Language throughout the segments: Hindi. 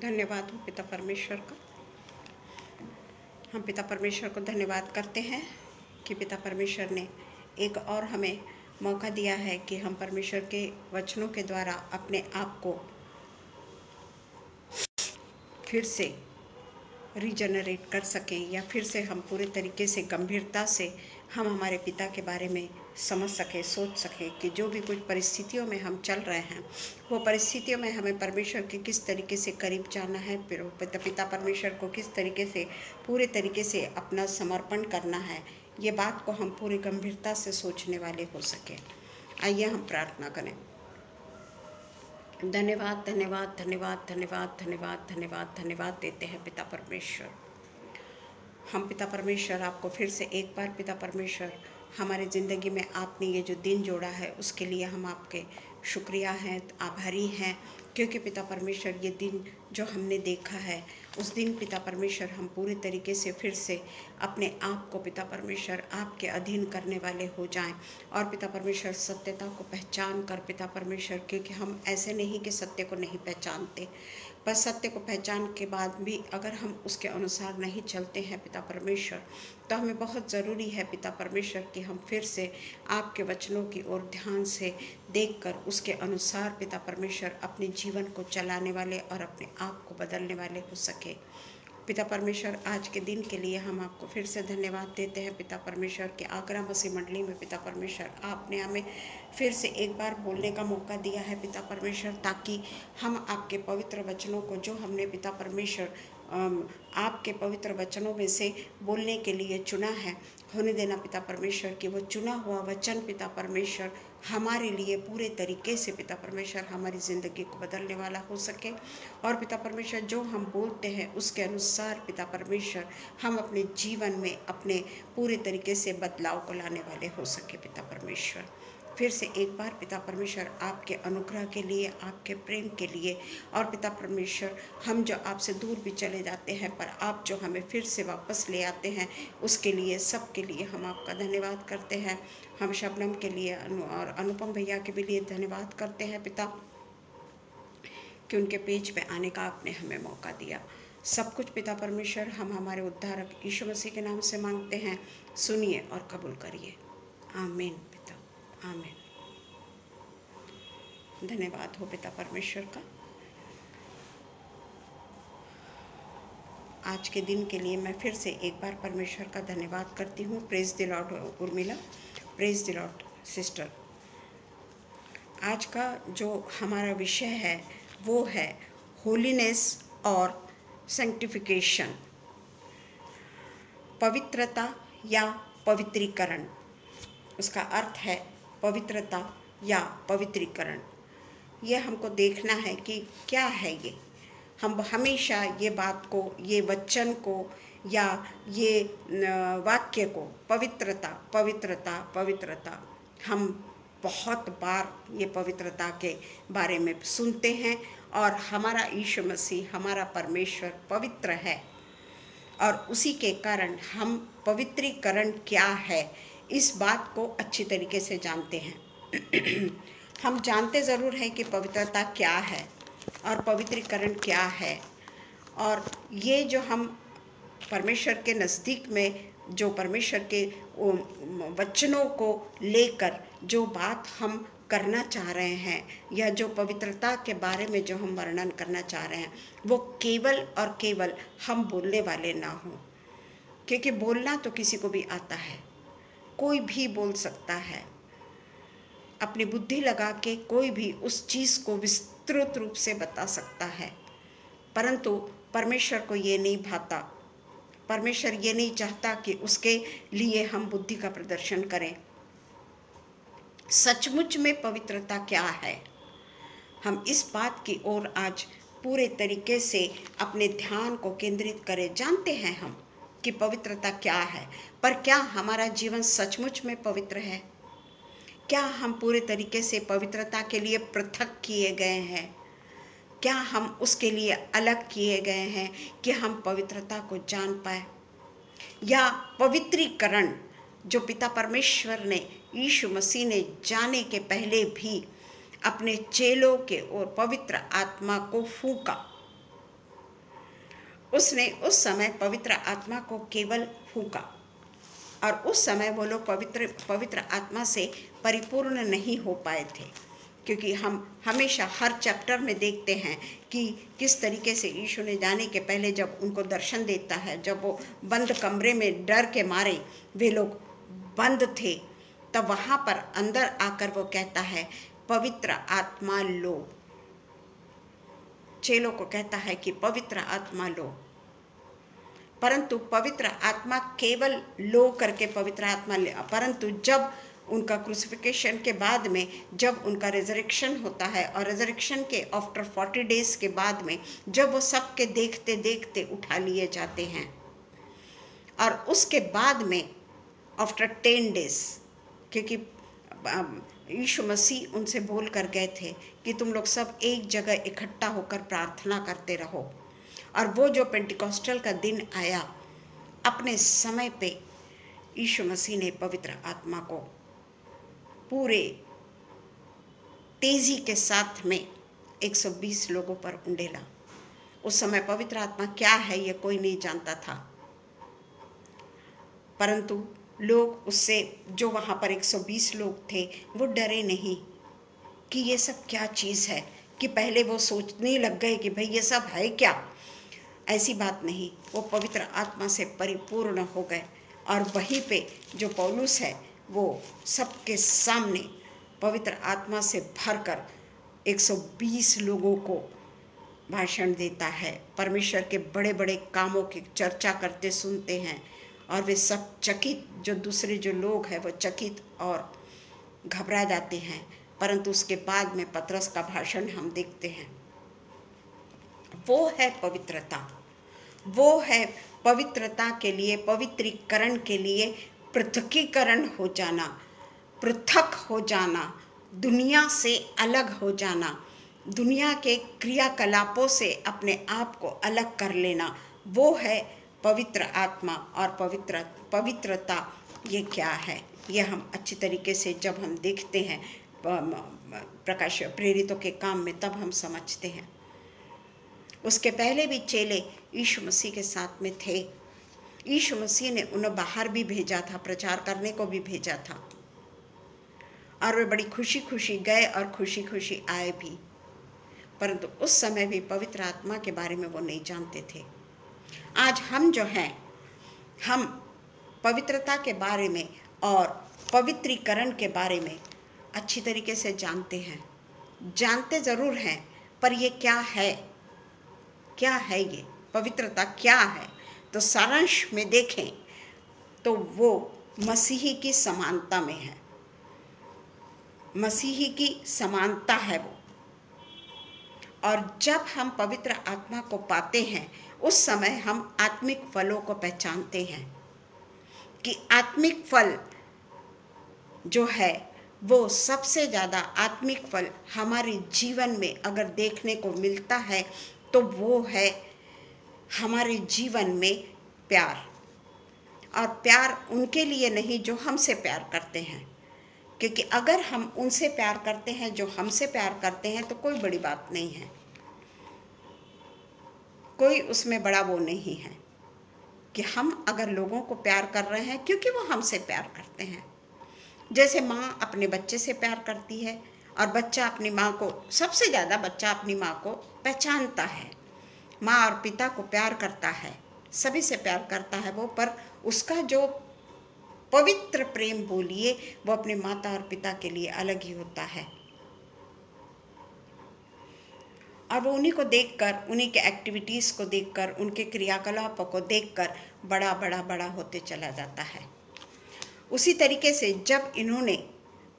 धन्यवाद हो पिता परमेश्वर का। हम पिता परमेश्वर को धन्यवाद करते हैं कि पिता परमेश्वर ने एक और हमें मौका दिया है कि हम परमेश्वर के वचनों के द्वारा अपने आप को फिर से रीजनरेट कर सकें, या फिर से हम पूरे तरीके से गंभीरता से हम हमारे पिता के बारे में समझ सकें, सोच सकें कि जो भी कुछ परिस्थितियों में हम चल रहे हैं वो परिस्थितियों में हमें परमेश्वर के किस तरीके से करीब जाना है, फिर पिता परमेश्वर को किस तरीके से पूरे तरीके से अपना समर्पण करना है, ये बात को हम पूरी गंभीरता से सोचने वाले हो सकें। आइए हम प्रार्थना करें। धन्यवाद धन्यवाद धन्यवाद धन्यवाद धन्यवाद धन्यवाद धन्यवाद देते हैं पिता परमेश्वर। हम पिता परमेश्वर आपको फिर से एक बार पिता परमेश्वर हमारे ज़िंदगी में आपने ये जो दिन जोड़ा है उसके लिए हम आपके शुक्रिया हैं, आभारी हैं, क्योंकि पिता परमेश्वर ये दिन जो हमने देखा है उस दिन पिता परमेश्वर हम पूरी तरीके से फिर से अपने आप को पिता परमेश्वर आपके अधीन करने वाले हो जाएं, और पिता परमेश्वर सत्यता को पहचान कर पिता परमेश्वर, क्योंकि हम ऐसे नहीं कि सत्य को नहीं पहचानते, पर सत्य को पहचान के बाद भी अगर हम उसके अनुसार नहीं चलते हैं पिता परमेश्वर, तो हमें बहुत ज़रूरी है पिता परमेश्वर कि हम फिर से आपके वचनों की ओर ध्यान से देखकर उसके अनुसार पिता परमेश्वर अपने जीवन को चलाने वाले और अपने आप को बदलने वाले हो सके। पिता परमेश्वर आज के दिन के लिए हम आपको फिर से धन्यवाद देते हैं पिता परमेश्वर के आगरा मसीह मंडली में पिता परमेश्वर आपने हमें फिर से एक बार बोलने का मौका दिया है पिता परमेश्वर, ताकि हम आपके पवित्र वचनों को जो हमने पिता परमेश्वर आपके पवित्र वचनों में से बोलने के लिए चुना है, होने देना पिता परमेश्वर कि वो चुना हुआ वचन पिता परमेश्वर हमारे लिए पूरे तरीके से पिता परमेश्वर हमारी ज़िंदगी को बदलने वाला हो सके, और पिता परमेश्वर जो हम बोलते हैं उसके अनुसार पिता परमेश्वर हम अपने जीवन में अपने पूरे तरीके से बदलाव को लाने वाले हो सके। पिता परमेश्वर फिर से एक बार पिता परमेश्वर आपके अनुग्रह के लिए, आपके प्रेम के लिए, और पिता परमेश्वर हम जो आपसे दूर भी चले जाते हैं पर आप जो हमें फिर से वापस ले आते हैं उसके लिए, सब के लिए हम आपका धन्यवाद करते हैं। हम शबनम के लिए और अनुपम भैया के भी लिए धन्यवाद करते हैं पिता, कि उनके पेज पे आने का आपने हमें मौका दिया। सब कुछ पिता परमेश्वर हम हमारे उद्धारक यीशु मसीह के नाम से मांगते हैं, सुनिए और कबूल करिए। आमीन पिता, आमीन। धन्यवाद हो पिता परमेश्वर का। आज के दिन के लिए मैं फिर से एक बार परमेश्वर का धन्यवाद करती हूँ। Praise the Lord Urmila, praise the Lord sister. आज का जो हमारा विषय है वो है होलीनेस और सैंक्टिफिकेशन, पवित्रता या पवित्रीकरण। उसका अर्थ है पवित्रता या पवित्रीकरण। यह हमको देखना है कि क्या है ये। हम हमेशा ये बात को, ये वचन को या ये वाक्य को पवित्रता पवित्रता पवित्रता, हम बहुत बार ये पवित्रता के बारे में सुनते हैं, और हमारा यीशु मसीह, हमारा परमेश्वर पवित्र है, और उसी के कारण हम पवित्रीकरण क्या है इस बात को अच्छी तरीके से जानते हैं। हम जानते ज़रूर हैं कि पवित्रता क्या है और पवित्रीकरण क्या है, और ये जो हम परमेश्वर के नज़दीक में जो परमेश्वर के वचनों को लेकर जो बात हम करना चाह रहे हैं, या जो पवित्रता के बारे में जो हम वर्णन करना चाह रहे हैं, वो केवल और केवल हम बोलने वाले ना हों, क्योंकि बोलना तो किसी को भी आता है, कोई भी बोल सकता है। अपनी बुद्धि लगा के कोई भी उस चीज़ को विस्तृत रूप से बता सकता है, परंतु परमेश्वर को ये नहीं भाता। परमेश्वर ये नहीं चाहता कि उसके लिए हम बुद्धि का प्रदर्शन करें। सचमुच में पवित्रता क्या है, हम इस बात की ओर आज पूरे तरीके से अपने ध्यान को केंद्रित करें। जानते हैं हम कि पवित्रता क्या है, पर क्या हमारा जीवन सचमुच में पवित्र है? क्या हम पूरे तरीके से पवित्रता के लिए पृथक किए गए हैं? क्या हम उसके लिए अलग किए गए हैं कि हम पवित्रता को जान पाए? या पवित्रीकरण जो पिता परमेश्वर ने, यीशु मसीह ने जाने के पहले भी अपने चेलों के ओर पवित्र आत्मा को फूंका, उसने उस समय पवित्र आत्मा को केवल फूंका, और उस समय वो लोग पवित्र आत्मा से परिपूर्ण नहीं हो पाए थे। क्योंकि हम हमेशा हर चैप्टर में देखते हैं कि किस तरीके से यीशु ने जाने के पहले जब उनको दर्शन देता है, जब वो बंद कमरे में डर के मारे वे लोग बंद थे, तब वहाँ पर अंदर आकर वो कहता है पवित्र आत्मा लो। चेलों को कहता है कि पवित्र आत्मा लो, परंतु पवित्र आत्मा केवल लो करके पवित्र आत्मा ले, परंतु जब उनका क्रूसिफिकेशन के बाद में जब उनका रिजरेक्शन होता है, और रिजरेक्शन के आफ्टर 40 डेज के बाद में जब वो सबके देखते देखते उठा लिए जाते हैं, और उसके बाद में आफ्टर 10 डेज, क्योंकि यीशु मसीह उनसे बोल कर गए थे कि तुम लोग सब एक जगह इकट्ठा होकर प्रार्थना करते रहो, और वो जो पेंटिकॉस्टल का दिन आया, अपने समय पे यीशु मसीह ने पवित्र आत्मा को पूरे तेजी के साथ में 120 लोगों पर उंडेला। उस समय पवित्र आत्मा क्या है ये कोई नहीं जानता था, परंतु लोग उससे, जो वहाँ पर 120 लोग थे, वो डरे नहीं कि ये सब क्या चीज़ है, कि पहले वो सोचने लग गए कि भाई ये सब है क्या। ऐसी बात नहीं, वो पवित्र आत्मा से परिपूर्ण हो गए, और वहीं पे जो पौलुस है वो सबके सामने पवित्र आत्मा से भरकर 120 लोगों को भाषण देता है, परमेश्वर के बड़े बड़े कामों की चर्चा करते सुनते हैं, और वे सब चकित, जो दूसरे जो लोग हैं वो चकित और घबरा जाते हैं। परंतु उसके बाद में पतरस का भाषण हम देखते हैं, वो है पवित्रता, वो है पवित्रता के लिए, पवित्रीकरण के लिए पृथकीकरण हो जाना, पृथक हो जाना, दुनिया से अलग हो जाना, दुनिया के क्रियाकलापों से अपने आप को अलग कर लेना, वो है पवित्र आत्मा। और पवित्रता ये क्या है, ये हम अच्छी तरीके से जब हम देखते हैं प्रकाश प्रेरितों के काम में, तब हम समझते हैं। उसके पहले भी चेले यीशु मसीह के साथ में थे, यीशु मसीह ने उन्हें बाहर भी भेजा था, प्रचार करने को भी भेजा था, और वे बड़ी खुशी खुशी गए और खुशी खुशी आए भी, परंतु उस समय भी पवित्र आत्मा के बारे में वो नहीं जानते थे। आज हम जो हैं, हम पवित्रता के बारे में और पवित्रीकरण के बारे में अच्छी तरीके से जानते हैं, जानते ज़रूर हैं, पर ये क्या है, क्या है ये पवित्रता क्या है, तो सारांश में देखें तो वो मसीही की समानता में है, मसीही की समानता है वो। और जब हम पवित्र आत्मा को पाते हैं, उस समय हम आत्मिक फलों को पहचानते हैं कि आत्मिक फल जो है वो सबसे ज़्यादा आत्मिक फल हमारे जीवन में अगर देखने को मिलता है तो वो है हमारे जीवन में प्यार। और प्यार उनके लिए नहीं जो हमसे प्यार करते हैं, क्योंकि अगर हम उनसे प्यार करते हैं जो हमसे प्यार करते हैं तो कोई बड़ी बात नहीं है, कोई उसमें बड़ा वो नहीं है कि हम अगर लोगों को प्यार कर रहे हैं क्योंकि वो हमसे प्यार करते हैं। जैसे माँ अपने बच्चे से प्यार करती है और बच्चा अपनी माँ को, सबसे ज़्यादा बच्चा अपनी माँ को पहचानता है, माँ और पिता को प्यार करता है, सभी से प्यार करता है वो, पर उसका जो पवित्र प्रेम बोलिए वो अपने माता और पिता के लिए अलग ही होता है। और वो उन्हीं को देखकर, उन्हीं के एक्टिविटीज़ को देखकर, उनके क्रियाकलापों को देखकर बड़ा बड़ा बड़ा होते चला जाता है। उसी तरीके से जब इन्होंने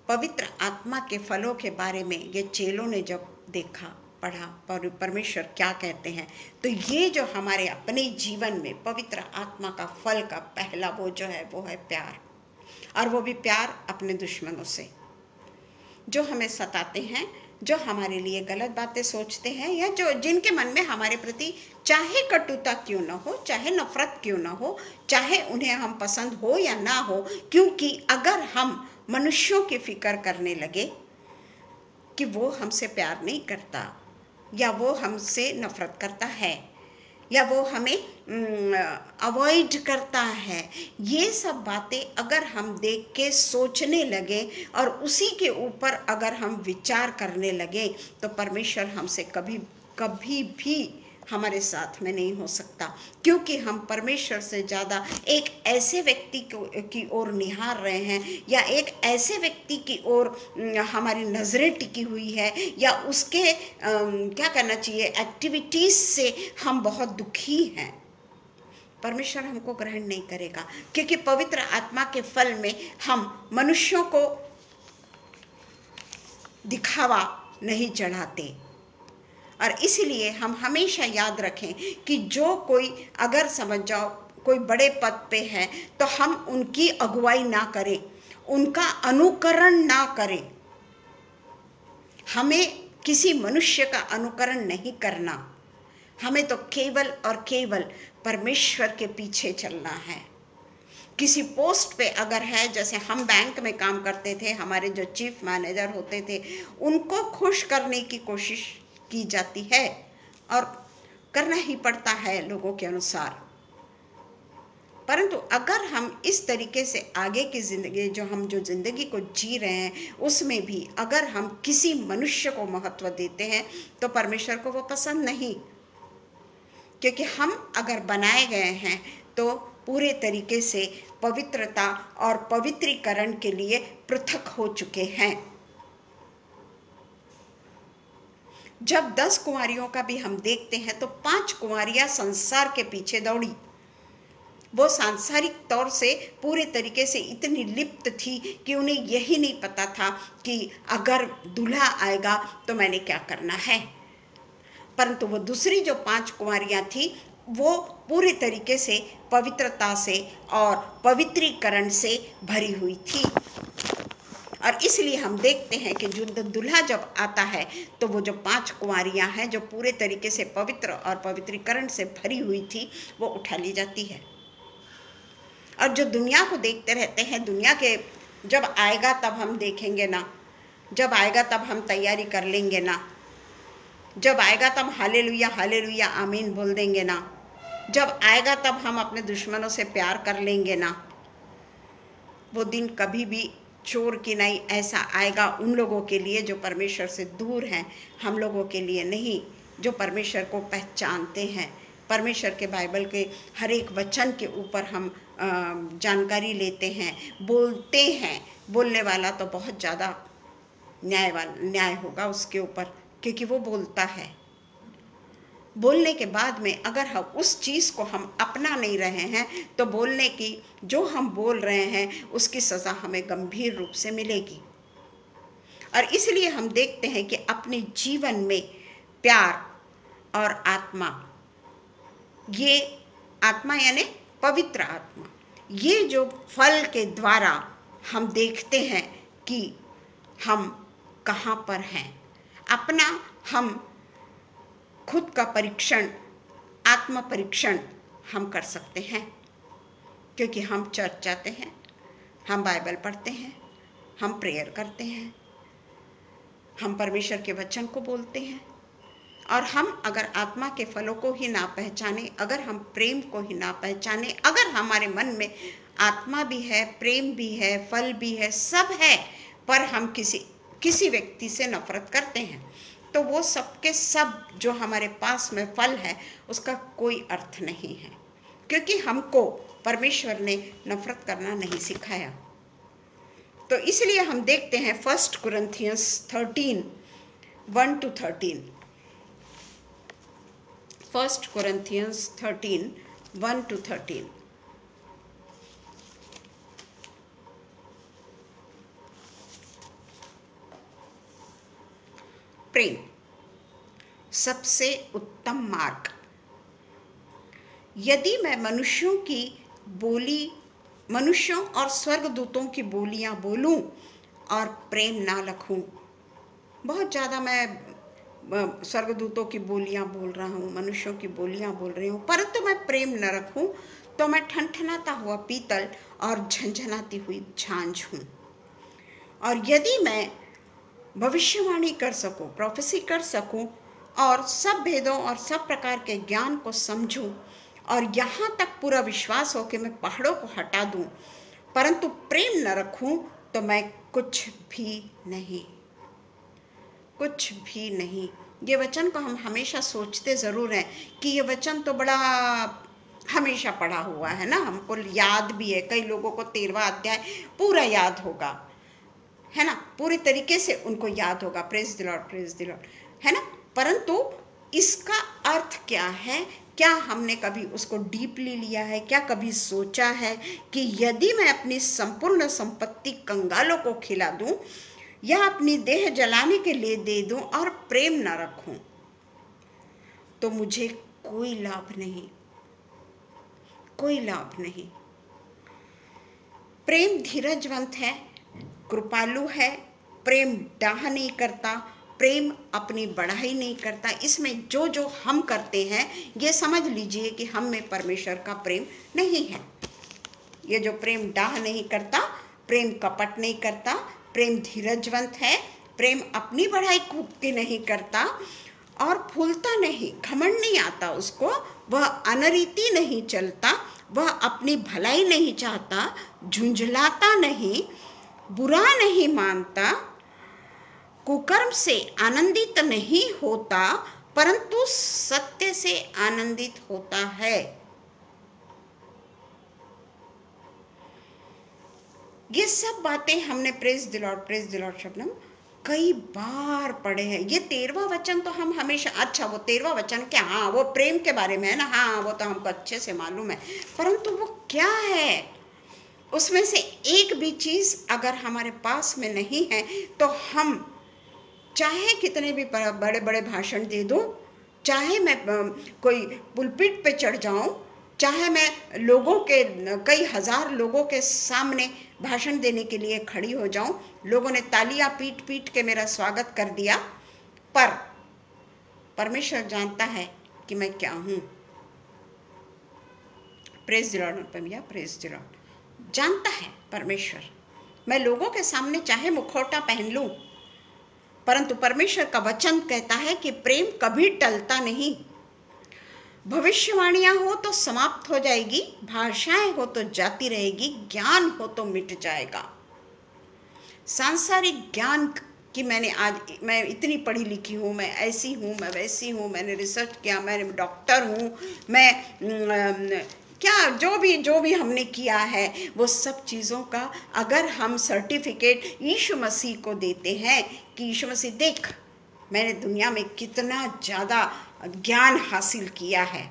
पवित्र आत्मा के फलों के बारे में ये चेलों ने जब देखा, पढ़ा, परमेश्वर क्या कहते हैं, तो ये जो हमारे अपने जीवन में पवित्र आत्मा का फल का पहला वो जो है वो है प्यार। और वो भी प्यार अपने दुश्मनों से, जो हमें सताते हैं, जो हमारे लिए गलत बातें सोचते हैं, या जो जिनके मन में हमारे प्रति चाहे कटुता क्यों ना हो, चाहे नफरत क्यों ना हो, चाहे उन्हें हम पसंद हो या ना हो। क्योंकि अगर हम मनुष्यों की फिक्र करने लगे कि वो हमसे प्यार नहीं करता या वो हमसे नफरत करता है, या वो हमें अवॉइड करता है। ये सब बातें अगर हम देख के सोचने लगे और उसी के ऊपर अगर हम विचार करने लगे तो परमेश्वर हमसे कभी कभी भी हमारे साथ में नहीं हो सकता, क्योंकि हम परमेश्वर से ज़्यादा एक ऐसे व्यक्ति की ओर निहार रहे हैं, या एक ऐसे व्यक्ति की ओर हमारी नज़रें टिकी हुई है, या उसके क्या करना चाहिए एक्टिविटीज़ से हम बहुत दुखी हैं। परमेश्वर हमको ग्रहण नहीं करेगा, क्योंकि पवित्र आत्मा के फल में हम मनुष्यों को दिखावा नहीं चढ़ाते। और इसलिए हम हमेशा याद रखें कि जो कोई, अगर समझ जाओ कोई बड़े पद पे है, तो हम उनकी अगुवाई ना करें, उनका अनुकरण ना करें। हमें किसी मनुष्य का अनुकरण नहीं करना, हमें तो केवल और केवल परमेश्वर के पीछे चलना है। किसी पोस्ट पे अगर है, जैसे हम बैंक में काम करते थे, हमारे जो चीफ मैनेजर होते थे, उनको खुश करने की कोशिश की जाती है और करना ही पड़ता है लोगों के अनुसार। परंतु अगर हम इस तरीके से आगे की ज़िंदगी, जो ज़िंदगी को जी रहे हैं, उसमें भी अगर हम किसी मनुष्य को महत्व देते हैं तो परमेश्वर को वो पसंद नहीं, क्योंकि हम अगर बनाए गए हैं तो पूरे तरीके से पवित्रता और पवित्रीकरण के लिए पृथक हो चुके हैं। जब 10 कुंवारियों का भी हम देखते हैं तो 5 कुंवारियां संसार के पीछे दौड़ी। वो सांसारिक तौर से पूरे तरीके से इतनी लिप्त थी कि उन्हें यही नहीं पता था कि अगर दूल्हा आएगा तो मैंने क्या करना है। परंतु वो दूसरी जो 5 कुंवारियां थी, वो पूरे तरीके से पवित्रता से और पवित्रीकरण से भरी हुई थी। और इसलिए हम देखते हैं कि जो दूल्हा जब आता है तो वो जो 5 कुंवारियां हैं, जो पूरे तरीके से पवित्र और पवित्रीकरण से भरी हुई थी, वो उठा ली जाती है। और जो दुनिया को देखते रहते हैं, दुनिया के जब आएगा तब हम देखेंगे ना, जब आएगा तब हम तैयारी कर लेंगे ना, जब आएगा तब हालेलुया हालेलुया आमीन बोल देंगे ना, जब आएगा तब हम अपने दुश्मनों से प्यार कर लेंगे ना। वो दिन कभी भी चोर की नहीं ऐसा आएगा उन लोगों के लिए जो परमेश्वर से दूर हैं, हम लोगों के लिए नहीं, जो परमेश्वर को पहचानते हैं। परमेश्वर के बाइबल के हर एक वचन के ऊपर हम जानकारी लेते हैं, बोलते हैं। बोलने वाला तो बहुत ज़्यादा न्याय होगा उसके ऊपर, क्योंकि वो बोलता है। बोलने के बाद में अगर हम उस चीज़ को हम अपना नहीं रहे हैं तो बोलने की, जो हम बोल रहे हैं उसकी सज़ा हमें गंभीर रूप से मिलेगी। और इसलिए हम देखते हैं कि अपने जीवन में प्यार और आत्मा, ये आत्मा यानी पवित्र आत्मा, ये जो फल के द्वारा हम देखते हैं कि हम कहाँ पर हैं। अपना हम खुद का परीक्षण, आत्म परीक्षण हम कर सकते हैं, क्योंकि हम चर्च जाते हैं, हम बाइबल पढ़ते हैं, हम प्रेयर करते हैं, हम परमेश्वर के वचन को बोलते हैं। और हम अगर आत्मा के फलों को ही ना पहचाने, अगर हम प्रेम को ही ना पहचाने, अगर हमारे मन में आत्मा भी है, प्रेम भी है, फल भी है, सब है, पर हम किसी व्यक्ति से नफरत करते हैं, तो वो सब के सब जो हमारे पास में फल है उसका कोई अर्थ नहीं है, क्योंकि हमको परमेश्वर ने नफरत करना नहीं सिखाया। तो इसलिए हम देखते हैं 1 कुरिन्थियंस 13:1-13। 1 कुरिन्थियंस 13:1-13। प्रेम सबसे उत्तम मार्ग। यदि मैं मनुष्यों और स्वर्गदूतों की बोलियां बोलूं और प्रेम ना रखूं, बहुत ज़्यादा मैं स्वर्गदूतों की बोलियां बोल रहा हूं, मनुष्यों की बोलियां बोल रही हूं, परंतु मैं प्रेम न रखूं तो मैं ठनठनाता हुआ पीतल और झंझनाती हुई झांझ हूं। और यदि मैं भविष्यवाणी कर सकूं, प्रोफेसी कर सकूं, और सब भेदों और सब प्रकार के ज्ञान को समझूं और यहाँ तक पूरा विश्वास हो कि मैं पहाड़ों को हटा दूं, परंतु प्रेम न रखूं तो मैं कुछ भी नहीं, कुछ भी नहीं। ये वचन को हम हमेशा सोचते ज़रूर हैं कि ये वचन तो बड़ा हमेशा पढ़ा हुआ है ना, हमको याद भी है। कई लोगों को 13वां अध्याय पूरा याद होगा, है ना, पूरी तरीके से उनको याद होगा। प्रेज द लॉर्ड, है ना। परंतु इसका अर्थ क्या है? क्या हमने कभी उसको डीपली लिया है? क्या कभी सोचा है कि यदि मैं अपनी संपूर्ण संपत्ति कंगालों को खिला दूं या अपनी देह जलाने के लिए दे दूं और प्रेम न रखूं तो मुझे कोई लाभ नहीं, कोई लाभ नहीं। प्रेम धीरजवंत है, कृपालु है, प्रेम डाह नहीं करता, प्रेम अपनी बढ़ाई नहीं करता। इसमें जो जो हम करते हैं ये समझ लीजिए कि हम में परमेश्वर का प्रेम नहीं है। ये जो प्रेम डाह नहीं करता, प्रेम कपट नहीं करता, प्रेम धीरजवंत है, प्रेम अपनी बढ़ाई खुद की नहीं करता और फूलता नहीं, घमंड नहीं आता उसको, वह अनरीति नहीं चलता, वह अपनी भलाई नहीं चाहता, झुंझलाता नहीं, बुरा नहीं मानता, कुकर्म से आनंदित नहीं होता, परंतु सत्य से आनंदित होता है। ये सब बातें हमने प्रेज द लॉर्ड शब्द कई बार पढ़े हैं। ये 13वां वचन तो हम हमेशा, अच्छा वो 13वां वचन क्या, हाँ वो प्रेम के बारे में है ना, हाँ वो तो हमको अच्छे से मालूम है, परंतु वो क्या है, उसमें से एक भी चीज़ अगर हमारे पास में नहीं है तो हम चाहे कितने भी बड़े बड़े भाषण दे दूं, चाहे मैं कोई पुलपिट पे चढ़ जाऊं, चाहे मैं लोगों के कई हजार लोगों के सामने भाषण देने के लिए खड़ी हो जाऊं, लोगों ने तालियां पीट पीट के मेरा स्वागत कर दिया, पर परमेश्वर जानता है कि मैं क्या हूं। प्रेज द लॉर्ड भैया, प्रेज द लॉर्ड। जानता है परमेश्वर। मैं लोगों के सामने चाहे मुखौटा पहन लूं, परंतु परमेश्वर का वचन कहता है कि प्रेम कभी टलता नहीं। भविष्यवाणियां हो तो समाप्त हो जाएगी, भाषाएं हो तो जाती रहेगी, ज्ञान हो तो मिट जाएगा। सांसारिक ज्ञान की मैं इतनी पढ़ी लिखी हूँ, मैं ऐसी हूँ, मैं वैसी हूँ, मैंने रिसर्च किया, मैं डॉक्टर हूँ, मैं क्या जो भी हमने किया है, वो सब चीज़ों का अगर हम सर्टिफिकेट यीशु मसीह को देते हैं कि यीशु मसीह देख मैंने दुनिया में कितना ज़्यादा ज्ञान हासिल किया है,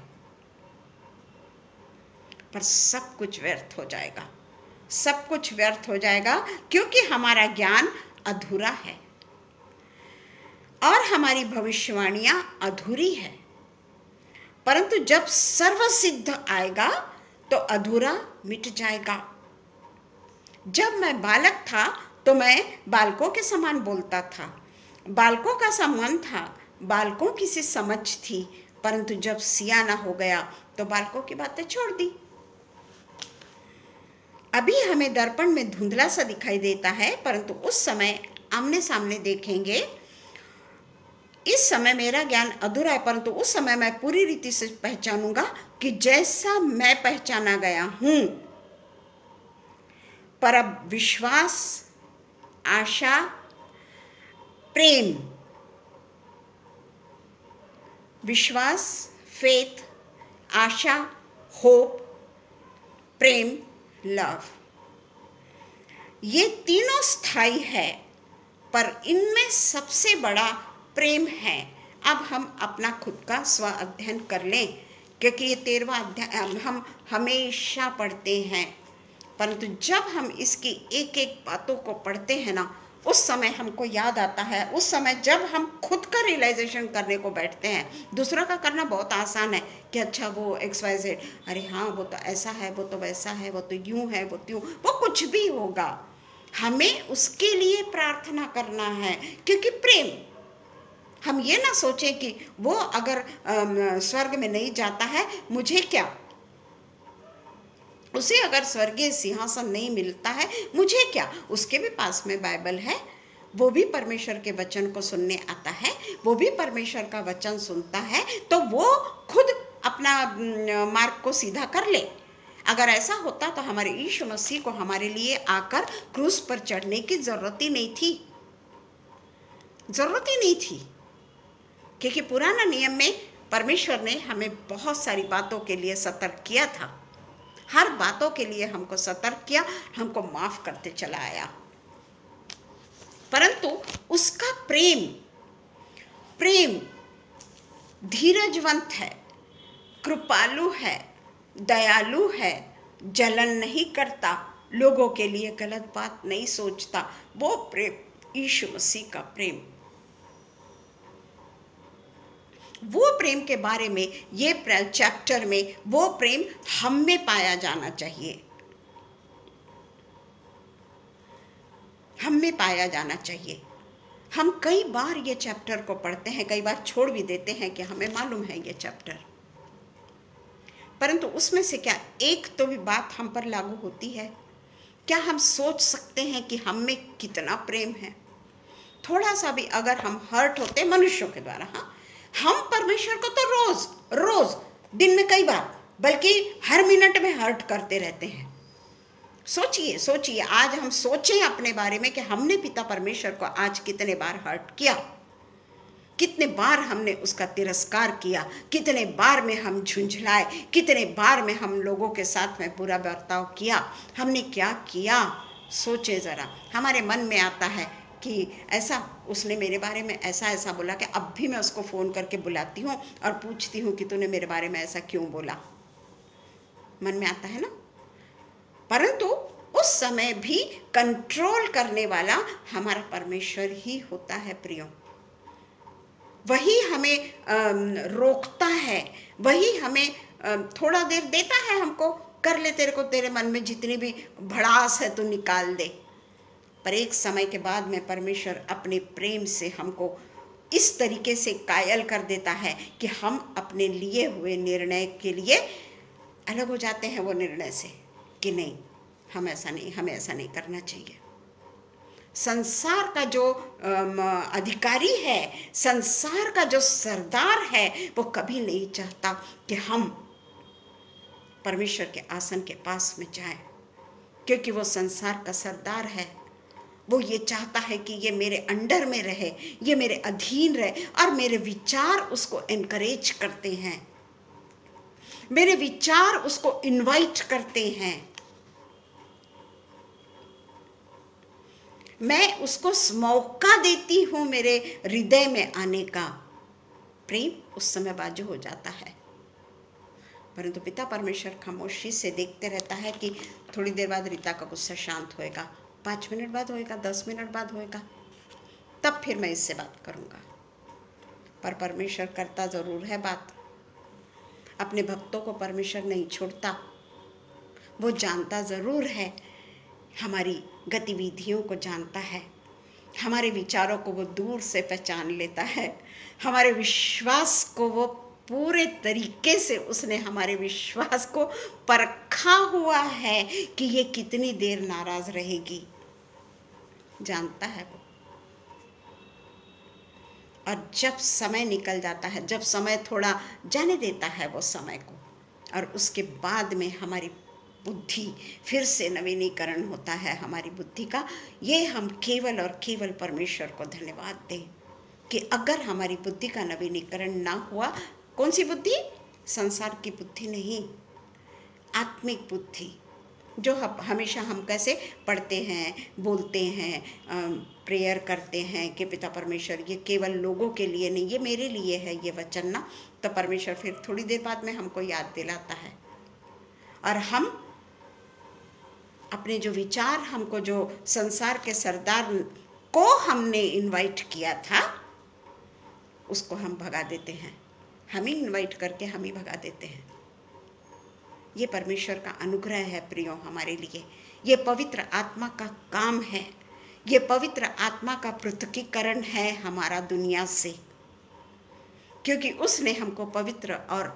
पर सब कुछ व्यर्थ हो जाएगा, सब कुछ व्यर्थ हो जाएगा, क्योंकि हमारा ज्ञान अधूरा है और हमारी भविष्यवाणियां अधूरी है। परंतु जब सर्वसिद्ध आएगा तो अधूरा मिट जाएगा। जब मैं बालक था तो मैं बालकों के समान बोलता था, बालकों का सम्मान था, बालकों की सी समझ थी, परंतु जब सियाना हो गया तो बालकों की बातें छोड़ दी। अभी हमें दर्पण में धुंधला सा दिखाई देता है, परंतु उस समय आमने सामने देखेंगे। इस समय मेरा ज्ञान अधूरा है, परंतु उस समय मैं पूरी रीति से पहचानूंगा कि जैसा मैं पहचाना गया हूं। पर अब विश्वास, आशा, प्रेम, विश्वास, फेथ, आशा, होप, प्रेम, लव, ये तीनों स्थायी है, पर इनमें सबसे बड़ा प्रेम है। अब हम अपना खुद का स्व अध्ययन कर लें, क्योंकि ये 13वां अध्याय हम हमेशा पढ़ते हैं, परंतु जब हम इसकी एक एक बातों को पढ़ते हैं ना, उस समय हमको याद आता है, उस समय जब हम खुद का रियलाइजेशन करने को बैठते हैं। दूसरों का करना बहुत आसान है कि अच्छा वो XYZ, अरे हाँ वो तो ऐसा है, वो तो वैसा है, वो तो यूं है, वो त्यों, वो कुछ भी होगा, हमें उसके लिए प्रार्थना करना है। क्योंकि प्रेम, हम ये ना सोचें कि वो अगर स्वर्ग में नहीं जाता है, मुझे क्या, उसे अगर स्वर्गीय सिंहासन नहीं मिलता है, मुझे क्या, उसके भी पास में बाइबल है, वो भी परमेश्वर के वचन को सुनने आता है, वो भी परमेश्वर का वचन सुनता है, तो वो खुद अपना मार्ग को सीधा कर ले। अगर ऐसा होता तो हमारे यीशु मसीह को हमारे लिए आकर क्रूस पर चढ़ने की जरूरत ही नहीं थी, जरूरत ही नहीं थी। क्योंकि पुराना नियम में परमेश्वर ने हमें बहुत सारी बातों के लिए सतर्क किया था, हर बातों के लिए हमको सतर्क किया, हमको माफ करते चला आया। परंतु उसका प्रेम धीरजवंत है, कृपालु है, दयालु है, जलन नहीं करता, लोगों के लिए गलत बात नहीं सोचता। वो प्रेम यीशु मसीह का प्रेम, वो प्रेम के बारे में ये चैप्टर में वो प्रेम हम में पाया जाना चाहिए, हम में पाया जाना चाहिए। हम कई बार ये चैप्टर को पढ़ते हैं, कई बार छोड़ भी देते हैं कि हमें मालूम है ये चैप्टर, परंतु उसमें से क्या एक तो भी बात हम पर लागू होती है? क्या हम सोच सकते हैं कि हम में कितना प्रेम है? थोड़ा सा भी अगर हम हर्ट होते मनुष्यों के द्वारा, हाँ, हम परमेश्वर को तो रोज दिन में कई बार, बल्कि हर मिनट में हर्ट करते रहते हैं। सोचिए, आज हम सोचें अपने बारे में कि हमने पिता परमेश्वर को आज कितने बार हर्ट किया, कितने बार हमने उसका तिरस्कार किया, कितने बार में हम झुंझलाए, कितने बार में हम लोगों के साथ में बुरा बर्ताव किया, हमने क्या किया? सोचे जरा। हमारे मन में आता है कि ऐसा उसने मेरे बारे में ऐसा बोला कि अब भी मैं उसको फ़ोन करके बुलाती हूँ और पूछती हूँ कि तूने मेरे बारे में ऐसा क्यों बोला। मन में आता है ना। परंतु उस समय भी कंट्रोल करने वाला हमारा परमेश्वर ही होता है प्रियो। वही हमें रोकता है, वही हमें थोड़ा देर देता है हमको, कर ले, तेरे को तेरे मन में जितनी भी भड़ास है तो निकाल दे। पर एक समय के बाद में परमेश्वर अपने प्रेम से हमको इस तरीके से कायल कर देता है कि हम अपने लिए हुए निर्णय के लिए अलग हो जाते हैं वो निर्णय से कि नहीं, हमें ऐसा नहीं करना चाहिए। संसार का जो अधिकारी है, संसार का जो सरदार है, वो कभी नहीं चाहता कि हम परमेश्वर के आसन के पास में जाएं, क्योंकि वो संसार का सरदार है। वो ये चाहता है कि ये मेरे अंडर में रहे, ये मेरे अधीन रहे, और मेरे विचार उसको एनकरेज करते हैं, मेरे विचार उसको इनवाइट करते हैं। मैं उसको मौका देती हूँ मेरे हृदय में आने का। प्रेम उस समय बाजू हो जाता है। परंतु पिता परमेश्वर खामोशी से देखते रहता है कि थोड़ी देर बाद रीता का गुस्सा शांत होएगा, 5 मिनट बाद होएगा, 10 मिनट बाद होएगा, तब फिर मैं इससे बात करूँगा। पर परमेश्वर करता ज़रूर है बात। अपने भक्तों को परमेश्वर नहीं छोड़ता। वो जानता ज़रूर है, हमारी गतिविधियों को जानता है, हमारे विचारों को वो दूर से पहचान लेता है, हमारे विश्वास को वो पूरे तरीके से उसने हमारे विश्वास को परखा हुआ है कि ये कितनी देर नाराज रहेगी, जानता है वो। और जब समय निकल जाता है, जब समय थोड़ा जाने देता है वो समय को, और उसके बाद में हमारी बुद्धि फिर से नवीनीकरण होता है हमारी बुद्धि का, ये हम केवल और केवल परमेश्वर को धन्यवाद दें कि अगर हमारी बुद्धि का नवीनीकरण ना हुआ, कौन सी बुद्धि? संसार की बुद्धि नहीं, आत्मिक बुद्धि, जो हमेशा हम कैसे पढ़ते हैं, बोलते हैं, प्रेयर करते हैं कि पिता परमेश्वर ये केवल लोगों के लिए नहीं, ये मेरे लिए है ये वचन ना। तो परमेश्वर फिर थोड़ी देर बाद में हमको याद दिलाता है, और हम अपने जो विचार, हमको जो संसार के सरदार को हमने इनवाइट किया था, उसको हम भगा देते हैं। हम ही इनवाइट करके हम ही भगा देते हैं। ये परमेश्वर का अनुग्रह है प्रियो हमारे लिए। ये पवित्र आत्मा का काम है, ये पवित्र आत्मा का पृथकीकरण है हमारा दुनिया से, क्योंकि उसने हमको पवित्र और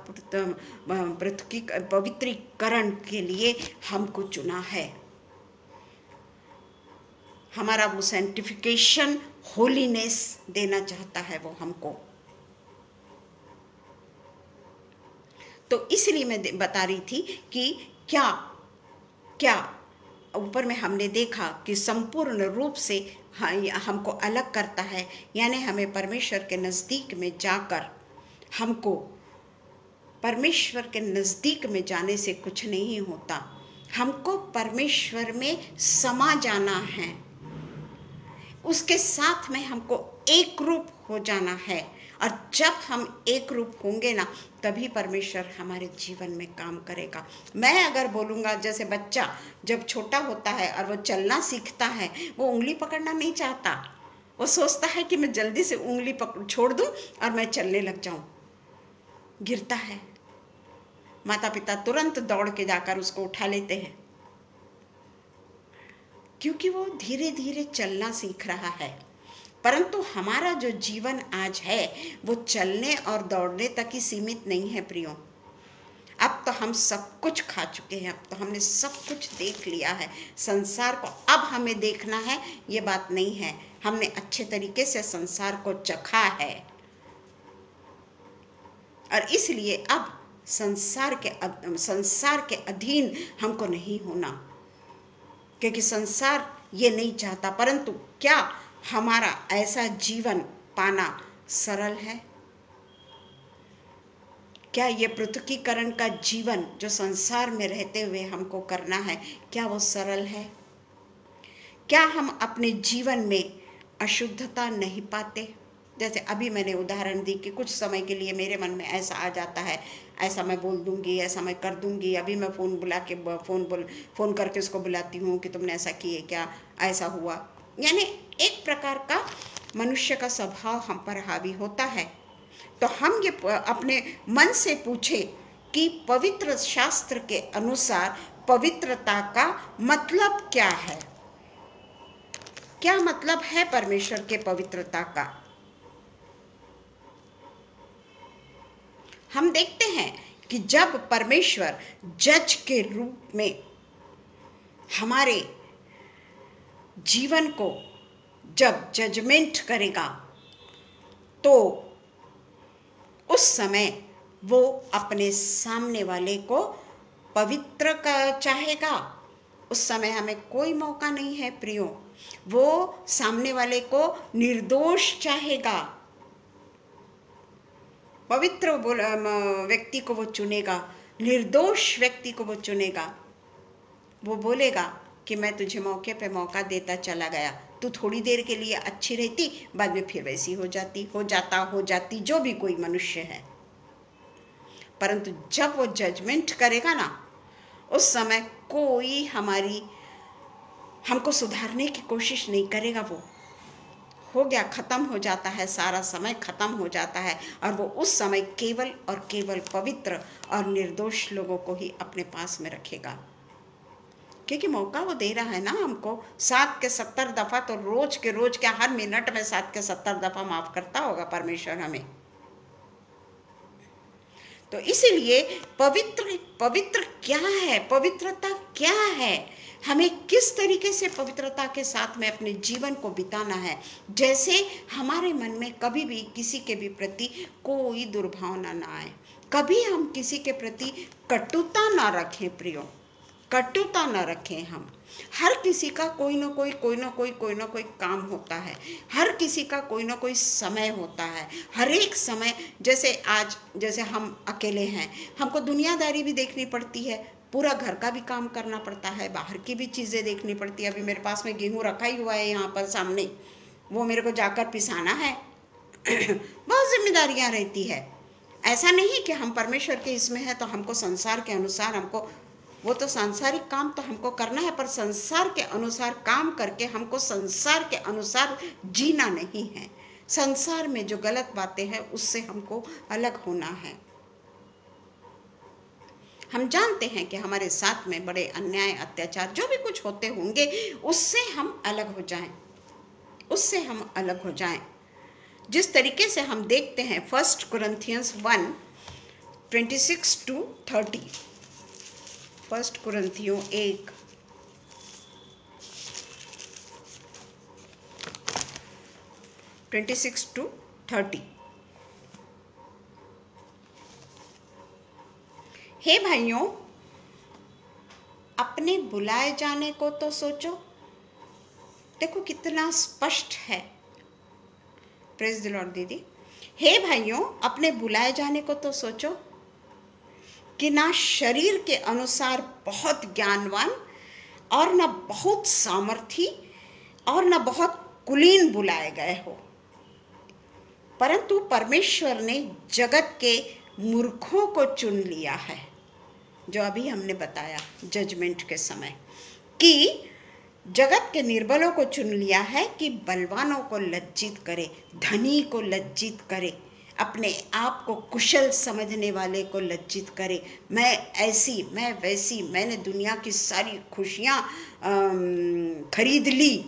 पवित्रीकरण के लिए हमको चुना है। हमारा वो सेंटिफिकेशन, होलीनेस देना चाहता है वो हमको। तो इसलिए मैं बता रही थी कि क्या क्या ऊपर में हमने देखा कि संपूर्ण रूप से हमको अलग करता है, यानी हमें परमेश्वर के नज़दीक में जाकर, हमको परमेश्वर के नज़दीक में जाने से कुछ नहीं होता, हमको परमेश्वर में समा जाना है, उसके साथ में हमको एक रूप हो जाना है। और जब हम एक रूप होंगे ना, तभी परमेश्वर हमारे जीवन में काम करेगा। मैं अगर बोलूँगा, जैसे बच्चा जब छोटा होता है और वो चलना सीखता है, वो उंगली पकड़ना नहीं चाहता, वो सोचता है कि मैं जल्दी से उंगली छोड़ दूँ और मैं चलने लग जाऊँ, गिरता है, माता पिता तुरंत दौड़ के जाकर उसको उठा लेते हैं, क्योंकि वो धीरे धीरे चलना सीख रहा है। परंतु हमारा जो जीवन आज है वो चलने और दौड़ने तक ही सीमित नहीं है प्रियो। अब तो हम सब कुछ खा चुके हैं, अब तो हमने सब कुछ देख लिया है संसार को। अब हमें देखना है, ये बात नहीं है, हमने अच्छे तरीके से संसार को चखा है, और इसलिए अब संसार के अधीन हमको नहीं होना, क्योंकि संसार ये नहीं चाहता। परंतु क्या हमारा ऐसा जीवन पाना सरल है? क्या ये पृथकीकरण का जीवन जो संसार में रहते हुए हमको करना है, क्या वो सरल है? क्या हम अपने जीवन में अशुद्धता नहीं पाते? जैसे अभी मैंने उदाहरण दी कि कुछ समय के लिए मेरे मन में ऐसा आ जाता है, ऐसा मैं बोल दूंगी, ऐसा मैं कर दूंगी। अभी मैं फ़ोन करके उसको बुलाती हूँ कि तुमने ऐसा किए क्या, ऐसा हुआ। यानी एक प्रकार का मनुष्य का स्वभाव हम पर हावी होता है। तो हम ये अपने मन से पूछे कि पवित्र शास्त्र के अनुसार पवित्रता का मतलब क्या है? क्या मतलब है परमेश्वर के पवित्रता का? हम देखते हैं कि जब परमेश्वर जज के रूप में हमारे जीवन को जब जजमेंट करेगा, तो उस समय वो अपने सामने वाले को पवित्र का चाहेगा। उस समय हमें कोई मौका नहीं है प्रियो। वो सामने वाले को निर्दोष चाहेगा, पवित्र व्यक्ति को वो चुनेगा, निर्दोष व्यक्ति को वो चुनेगा। वो बोलेगा कि मैं तुझे मौके पे मौका देता चला गया, तू थोड़ी देर के लिए अच्छी रहती, बाद में फिर वैसी हो जाती, जो भी कोई मनुष्य है। परंतु जब वो जजमेंट करेगा ना, उस समय कोई हमको सुधारने की कोशिश नहीं करेगा। वो हो गया, खत्म हो जाता है, सारा समय खत्म हो जाता है, और वो उस समय केवल और केवल पवित्र और निर्दोष लोगों को ही अपने पास में रखेगा, क्योंकि मौका वो दे रहा है ना हमको। 7 के 70 दफ़ा तो रोज के रोज क्या, हर मिनट में 7 के 70 दफ़ा माफ करता होगा परमेश्वर हमें। तो इसीलिए पवित्र क्या है, पवित्रता क्या है, हमें किस तरीके से पवित्रता के साथ में अपने जीवन को बिताना है। जैसे हमारे मन में कभी भी किसी के भी प्रति कोई दुर्भावना ना आए, कभी हम किसी के प्रति कटुता ना रखें प्रियो, कटुता न रखें हम। हर किसी का कोई ना कोई काम होता है, हर किसी का कोई ना कोई समय होता है। हर एक समय, जैसे हम अकेले हैं, हमको दुनियादारी भी देखनी पड़ती है, पूरा घर का भी काम करना पड़ता है, बाहर की भी चीज़ें देखनी पड़ती है। अभी मेरे पास में गेहूँ रखा ही हुआ है यहाँ पर सामने, वो मेरे को जाकर पिसाना है। बहुत जिम्मेदारियाँ रहती है। ऐसा नहीं कि हम परमेश्वर के इसमें है तो हमको संसार के अनुसार हमको, वो तो सांसारिक काम तो हमको करना है, पर संसार के अनुसार काम करके हमको संसार के अनुसार जीना नहीं है। संसार में जो गलत बातें हैं उससे हमको अलग होना है। हम जानते हैं कि हमारे साथ में बड़े अन्याय अत्याचार जो भी कुछ होते होंगे, उससे हम अलग हो जाएं, उससे हम अलग हो जाएं। जिस तरीके से हम देखते हैं 1 कुरिन्थियंस 1:26-30, 1 कुरिन्थियों 1 26-30। हे भाइयों, अपने बुलाए जाने को तो सोचो। देखो कितना स्पष्ट है। प्रेज द लॉर्ड दीदी। हे भाइयों, अपने बुलाए जाने को तो सोचो कि ना शरीर के अनुसार बहुत ज्ञानवान और ना बहुत सामर्थी और ना बहुत कुलीन बुलाए गए हो, परंतु परमेश्वर ने जगत के मूर्खों को चुन लिया है, जो अभी हमने बताया जजमेंट के समय, कि जगत के निर्बलों को चुन लिया है कि बलवानों को लज्जित करे, धनी को लज्जित करे, अपने आप को कुशल समझने वाले को लज्जित करे। मैं ऐसी, मैं वैसी, मैंने दुनिया की सारी खुशियाँ खरीद ली,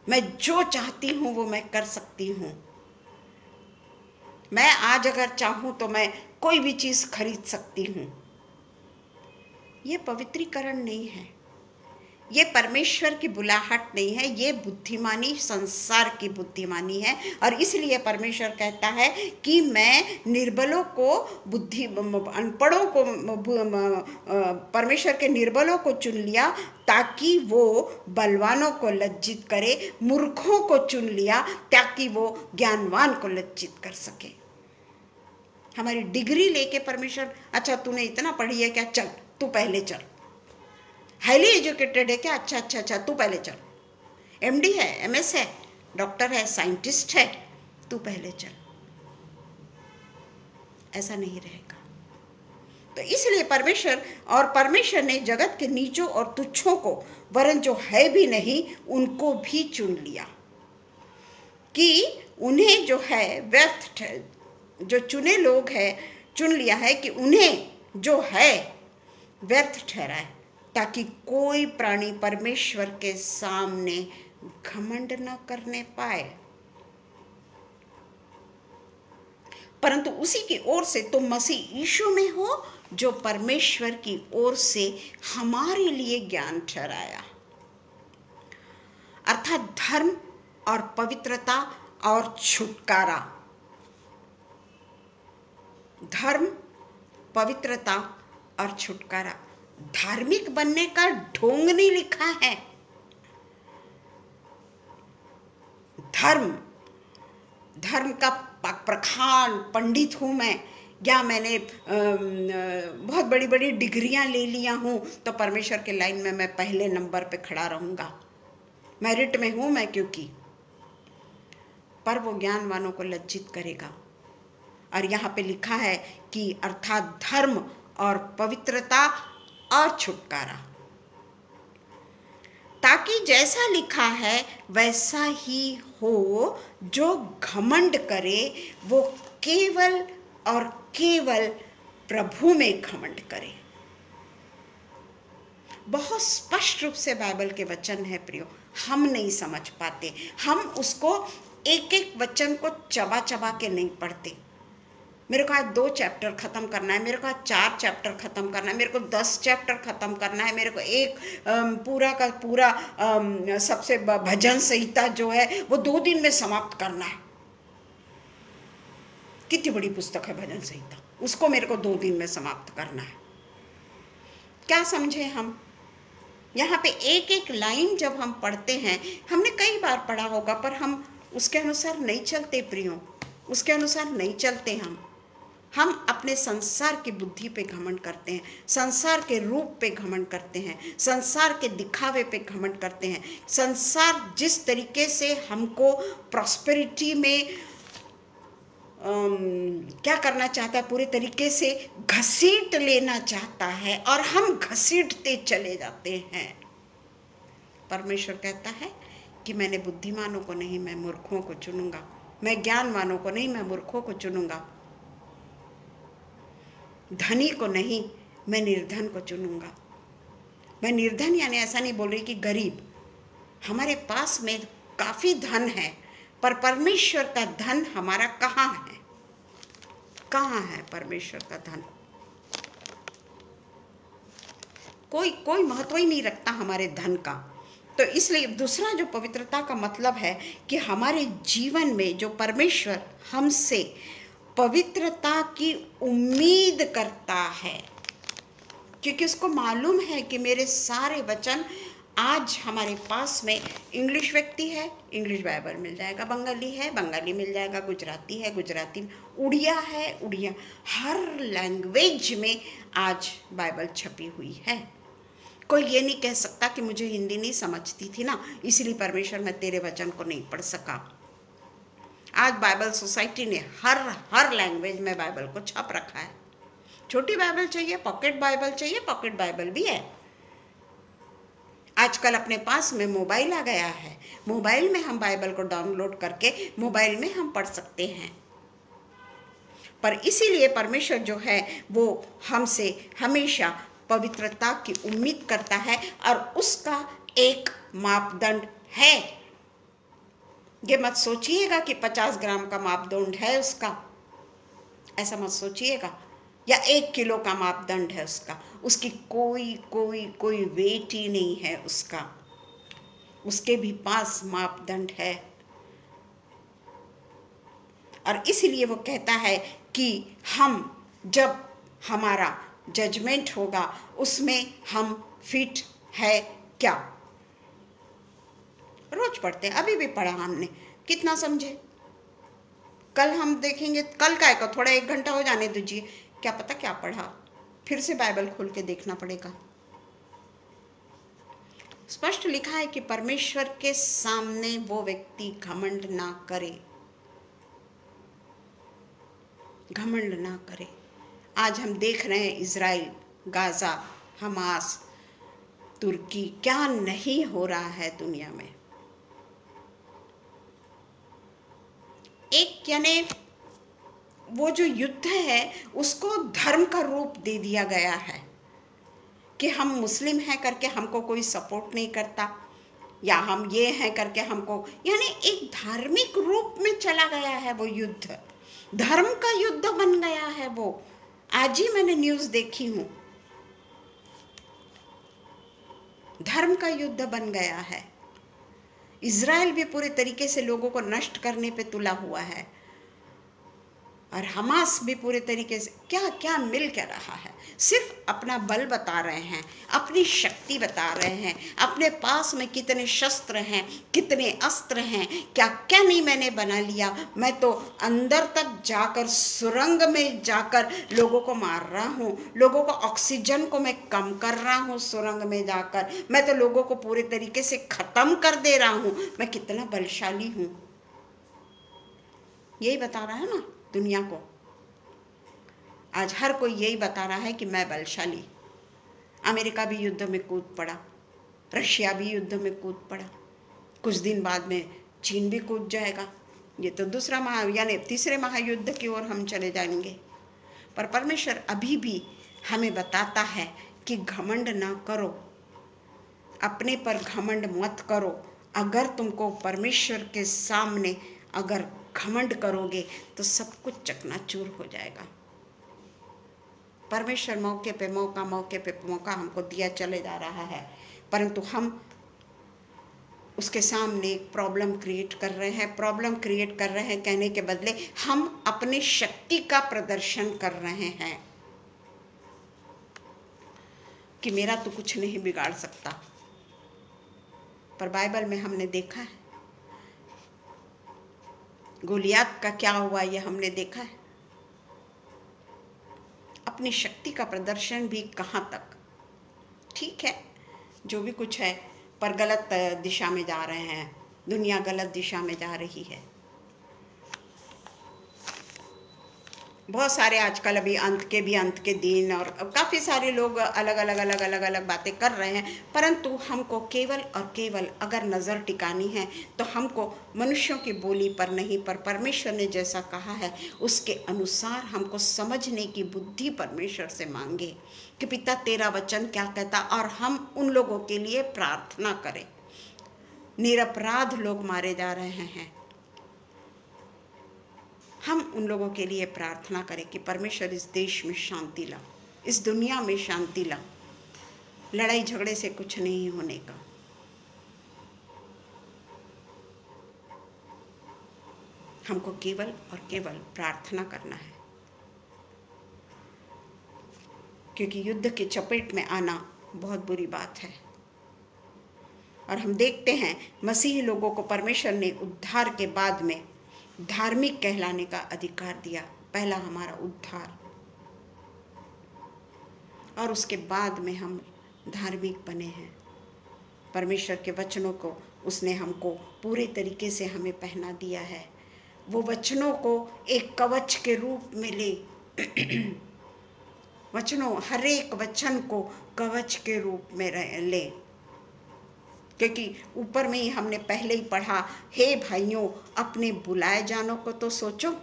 मैं जो चाहती हूँ वो मैं कर सकती हूँ, मैं आज अगर चाहूँ तो मैं कोई भी चीज़ खरीद सकती हूँ। ये पवित्रीकरण नहीं है, ये परमेश्वर की बुलाहट नहीं है, ये बुद्धिमानी संसार की बुद्धिमानी है। और इसलिए परमेश्वर कहता है कि मैं निर्बलों को, अनपढ़ों को, परमेश्वर के निर्बलों को चुन लिया ताकि वो बलवानों को लज्जित करे, मूर्खों को चुन लिया ताकि वो ज्ञानवान को लज्जित कर सके। हमारी डिग्री लेके परमेश्वर, अच्छा तूने इतना पढ़ी है क्या, चल तू पहले चल, हाईली एजुकेटेड है क्या, अच्छा अच्छा अच्छा तू पहले चल, एमडी है, एमएस है, डॉक्टर है, साइंटिस्ट है, तू पहले चल। ऐसा नहीं रहेगा। तो इसलिए परमेश्वर ने जगत के नीचों और तुच्छों को, वरन जो है भी नहीं उनको भी चुन लिया, कि उन्हें जो है व्यर्थ, जो चुने लोग हैं, चुन लिया है कि उन्हें जो है व्यर्थ ठहराए, ताकि कोई प्राणी परमेश्वर के सामने घमंड न करने पाए, परंतु उसी की ओर से तुम मसीह यीशु में हो, जो परमेश्वर की ओर से हमारे लिए ज्ञान ठहराया, अर्थात धर्म और पवित्रता और छुटकारा। धर्म, पवित्रता और छुटकारा। धार्मिक बनने का ढोंग नहीं लिखा है। धर्म का प्रखान पंडित हूँ मैं, या मैंने बहुत बड़ी बड़ी डिग्रियां ले लिया हूँ तो परमेश्वर के लाइन में मैं पहले नंबर पे खड़ा रहूँगा, मेरिट में हूँ मैं क्योंकि, पर वो ज्ञानवानों को लज्जित करेगा। और यहाँ पे लिखा है कि अर्थात धर्म और पवित्रता और छुटकारा, ताकि जैसा लिखा है वैसा ही हो, जो घमंड करे वो केवल और केवल प्रभु में घमंड करे। बहुत स्पष्ट रूप से बाइबल के वचन है प्रियो, हम नहीं समझ पाते, हम उसको एक एक वचन को चबा चबा के नहीं पढ़ते। मेरे को आज 2 चैप्टर ख़त्म करना है, मेरे को आज 4 चैप्टर ख़त्म करना है, मेरे को 10 चैप्टर ख़त्म करना है, मेरे को एक पूरा का पूरा सबसे भजन संहिता जो है वो 2 दिन में समाप्त करना है। कितनी बड़ी पुस्तक है भजन संहिता, उसको मेरे को 2 दिन में समाप्त करना है। क्या समझे हम? यहाँ पे एक एक लाइन जब हम पढ़ते हैं, हमने कई बार पढ़ा होगा, पर हम उसके अनुसार नहीं चलते प्रियो, उसके अनुसार नहीं चलते। हम अपने संसार की बुद्धि पे घमंड करते हैं, संसार के रूप पे घमंड करते हैं, संसार के दिखावे पे घमंड करते हैं। संसार जिस तरीके से हमको प्रॉस्पेरिटी में क्या करना चाहता है, पूरे तरीके से घसीट लेना चाहता है और हम घसीटते चले जाते हैं। परमेश्वर कहता है कि मैंने बुद्धिमानों को नहीं, मैं मूर्खों को चुनूंगा, मैं ज्ञानवानों को नहीं, मैं मूर्खों को चुनूंगा, धनी को नहीं, मैं निर्धन को चुनूंगा। मैं निर्धन यानी ऐसा नहीं बोल रही कि गरीब, हमारे पास में काफ़ी धन है, पर परमेश्वर का धन हमारा कहाँ है? कहाँ है परमेश्वर का धन? कोई महत्व ही नहीं रखता हमारे धन का, तो इसलिए दूसरा जो पवित्रता का मतलब है कि हमारे जीवन में जो परमेश्वर हमसे पवित्रता की उम्मीद करता है, क्योंकि उसको मालूम है कि मेरे सारे वचन, आज हमारे पास में इंग्लिश व्यक्ति है, इंग्लिश बाइबल मिल जाएगा, बंगाली है, बंगाली मिल जाएगा, गुजराती है, गुजराती में, उड़िया है, उड़िया, हर लैंग्वेज में आज बाइबल छपी हुई है। कोई ये नहीं कह सकता कि मुझे हिंदी नहीं समझती थी ना, इसलिए परमेश्वर मैं तेरे वचन को नहीं पढ़ सका। आज बाइबल सोसाइटी ने हर लैंग्वेज में बाइबल को छाप रखा है। छोटी बाइबल चाहिए, पॉकेट बाइबल चाहिए, पॉकेट बाइबल भी है। आजकल अपने पास में मोबाइल आ गया है, मोबाइल में हम बाइबल को डाउनलोड करके मोबाइल में हम पढ़ सकते हैं। पर इसीलिए परमेश्वर जो है वो हमसे हमेशा पवित्रता की उम्मीद करता है, और उसका एक मापदंड है। ये मत सोचिएगा कि 50 ग्राम का मापदंड है उसका, ऐसा मत सोचिएगा, या 1 किलो का मापदंड है उसका। उसकी कोई वेट ही नहीं है उसका, उसके भी पास मापदंड है। और इसलिए वो कहता है कि हम जब हमारा जजमेंट होगा उसमें हम फिट है क्या। रोज पढ़ते हैं, अभी भी पढ़ा हमने, कितना समझे। कल हम देखेंगे, कल का है, थोड़ा 1 घंटा हो जाने दीजिए, क्या पता क्या पढ़ा, फिर से बाइबल खोल के देखना पड़ेगा। स्पष्ट लिखा है कि परमेश्वर के सामने वो व्यक्ति घमंड ना करे, घमंड ना करे। आज हम देख रहे हैं इजराइल, गाजा, हमास, तुर्की, क्या नहीं हो रहा है दुनिया में। एक यानी वो जो युद्ध है उसको धर्म का रूप दे दिया गया है कि हम मुस्लिम हैं करके हमको कोई सपोर्ट नहीं करता, या हम ये हैं करके हमको, यानी एक धार्मिक रूप में चला गया है वो युद्ध, धर्म का युद्ध बन गया है वो। आज ही मैंने न्यूज़ देखी हूँ, धर्म का युद्ध बन गया है। इजराइल भी पूरे तरीके से लोगों को नष्ट करने पे तुला हुआ है, और हमास भी पूरे तरीके से क्या क्या मिल क्या रहा है। सिर्फ अपना बल बता रहे हैं, अपनी शक्ति बता रहे हैं, अपने पास में कितने शस्त्र हैं, कितने अस्त्र हैं, क्या क्या नहीं मैंने बना लिया। मैं तो अंदर तक जाकर, सुरंग में जाकर लोगों को मार रहा हूँ, लोगों को ऑक्सीजन को मैं कम कर रहा हूँ, सुरंग में जाकर मैं तो लोगों को पूरे तरीके से खत्म कर दे रहा हूँ, मैं कितना बलशाली हूँ। यही बता रहा है ना दुनिया को। आज हर कोई यही बता रहा है कि मैं बलशाली। अमेरिका भी युद्ध में कूद पड़ा, रशिया भी युद्ध में कूद पड़ा, कुछ दिन बाद में चीन भी कूद जाएगा। ये तो यानी तीसरे महायुद्ध की ओर हम चले जाएंगे। पर परमेश्वर अभी भी हमें बताता है कि घमंड ना करो, अपने पर घमंड मत करो। अगर तुमको परमेश्वर के सामने अगर घमंड करोगे तो सब कुछ चकनाचूर हो जाएगा। परमेश्वर मौके पे मौका हमको दिया चले जा रहा है, परंतु हम उसके सामने एक प्रॉब्लम क्रिएट कर रहे हैं। प्रॉब्लम क्रिएट कर रहे हैं कहने के बदले हम अपनी शक्ति का प्रदर्शन कर रहे हैं कि मेरा तो कुछ नहीं बिगाड़ सकता। पर बाइबल में हमने देखा है गोलियात का क्या हुआ, ये हमने देखा है। अपनी शक्ति का प्रदर्शन भी कहाँ तक, ठीक है जो भी कुछ है, पर गलत दिशा में जा रहे हैं, दुनिया गलत दिशा में जा रही है। बहुत सारे आजकल अभी अंत के दिन और काफ़ी सारे लोग अलग अलग बातें कर रहे हैं, परंतु हमको केवल और केवल अगर नज़र टिकानी है तो हमको मनुष्यों की बोली पर नहीं, पर परमेश्वर ने जैसा कहा है उसके अनुसार हमको समझने की बुद्धि परमेश्वर से मांगे कि पिता तेरा वचन क्या कहता, और हम उन लोगों के लिए प्रार्थना करें। निरपराध लोग मारे जा रहे हैं, हम उन लोगों के लिए प्रार्थना करें कि परमेश्वर इस देश में शांति ला, इस दुनिया में शांति ला। लड़ाई झगड़े से कुछ नहीं होने का। हमको केवल और केवल प्रार्थना करना है, क्योंकि युद्ध के चपेट में आना बहुत बुरी बात है। और हम देखते हैं मसीही लोगों को परमेश्वर ने उद्धार के बाद में धार्मिक कहलाने का अधिकार दिया। पहला हमारा उद्धार, और उसके बाद में हम धार्मिक बने हैं। परमेश्वर के वचनों को उसने हमको पूरे तरीके से हमें पहना दिया है। वो वचनों को एक कवच के रूप में ले वचनों, हर एक वचन को कवच के रूप में ले, क्योंकि ऊपर में ही हमने पहले ही पढ़ा, हे भाइयों अपने बुलाए जानों को तो सोचो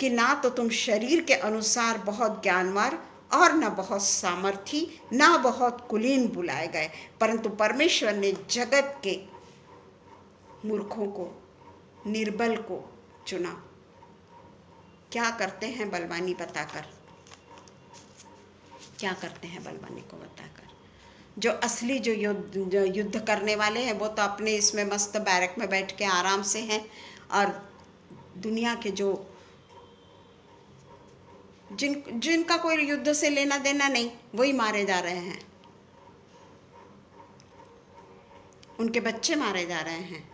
कि ना तो तुम शरीर के अनुसार बहुत ज्ञानवान और न बहुत सामर्थी, ना बहुत कुलीन बुलाए गए, परंतु परमेश्वर ने जगत के मूर्खों को, निर्बल को चुना। क्या करते हैं बलवानी बताकर, क्या करते हैं बलवानी को बताकर। जो असली जो युद्ध करने वाले हैं वो तो अपने इसमें मस्त बैरक में बैठ के आराम से हैं, और दुनिया के जो जिनका कोई युद्ध से लेना देना नहीं, वही मारे जा रहे हैं, उनके बच्चे मारे जा रहे हैं।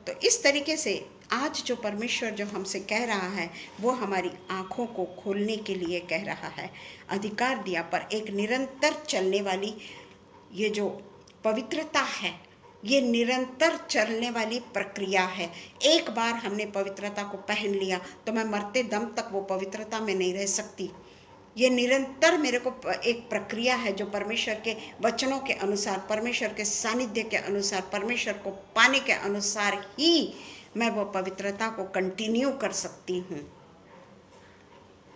तो इस तरीके से आज जो परमेश्वर जो हमसे कह रहा है वो हमारी आँखों को खोलने के लिए कह रहा है। अधिकार दिया, पर एक निरंतर चलने वाली ये जो पवित्रता है, ये निरंतर चलने वाली प्रक्रिया है। एक बार हमने पवित्रता को पहन लिया तो मैं मरते दम तक वो पवित्रता में नहीं रह सकती। ये निरंतर मेरे को एक प्रक्रिया है जो परमेश्वर के वचनों के अनुसार, परमेश्वर के सानिध्य के अनुसार, परमेश्वर को पाने के अनुसार ही मैं वो पवित्रता को कंटिन्यू कर सकती हूँ।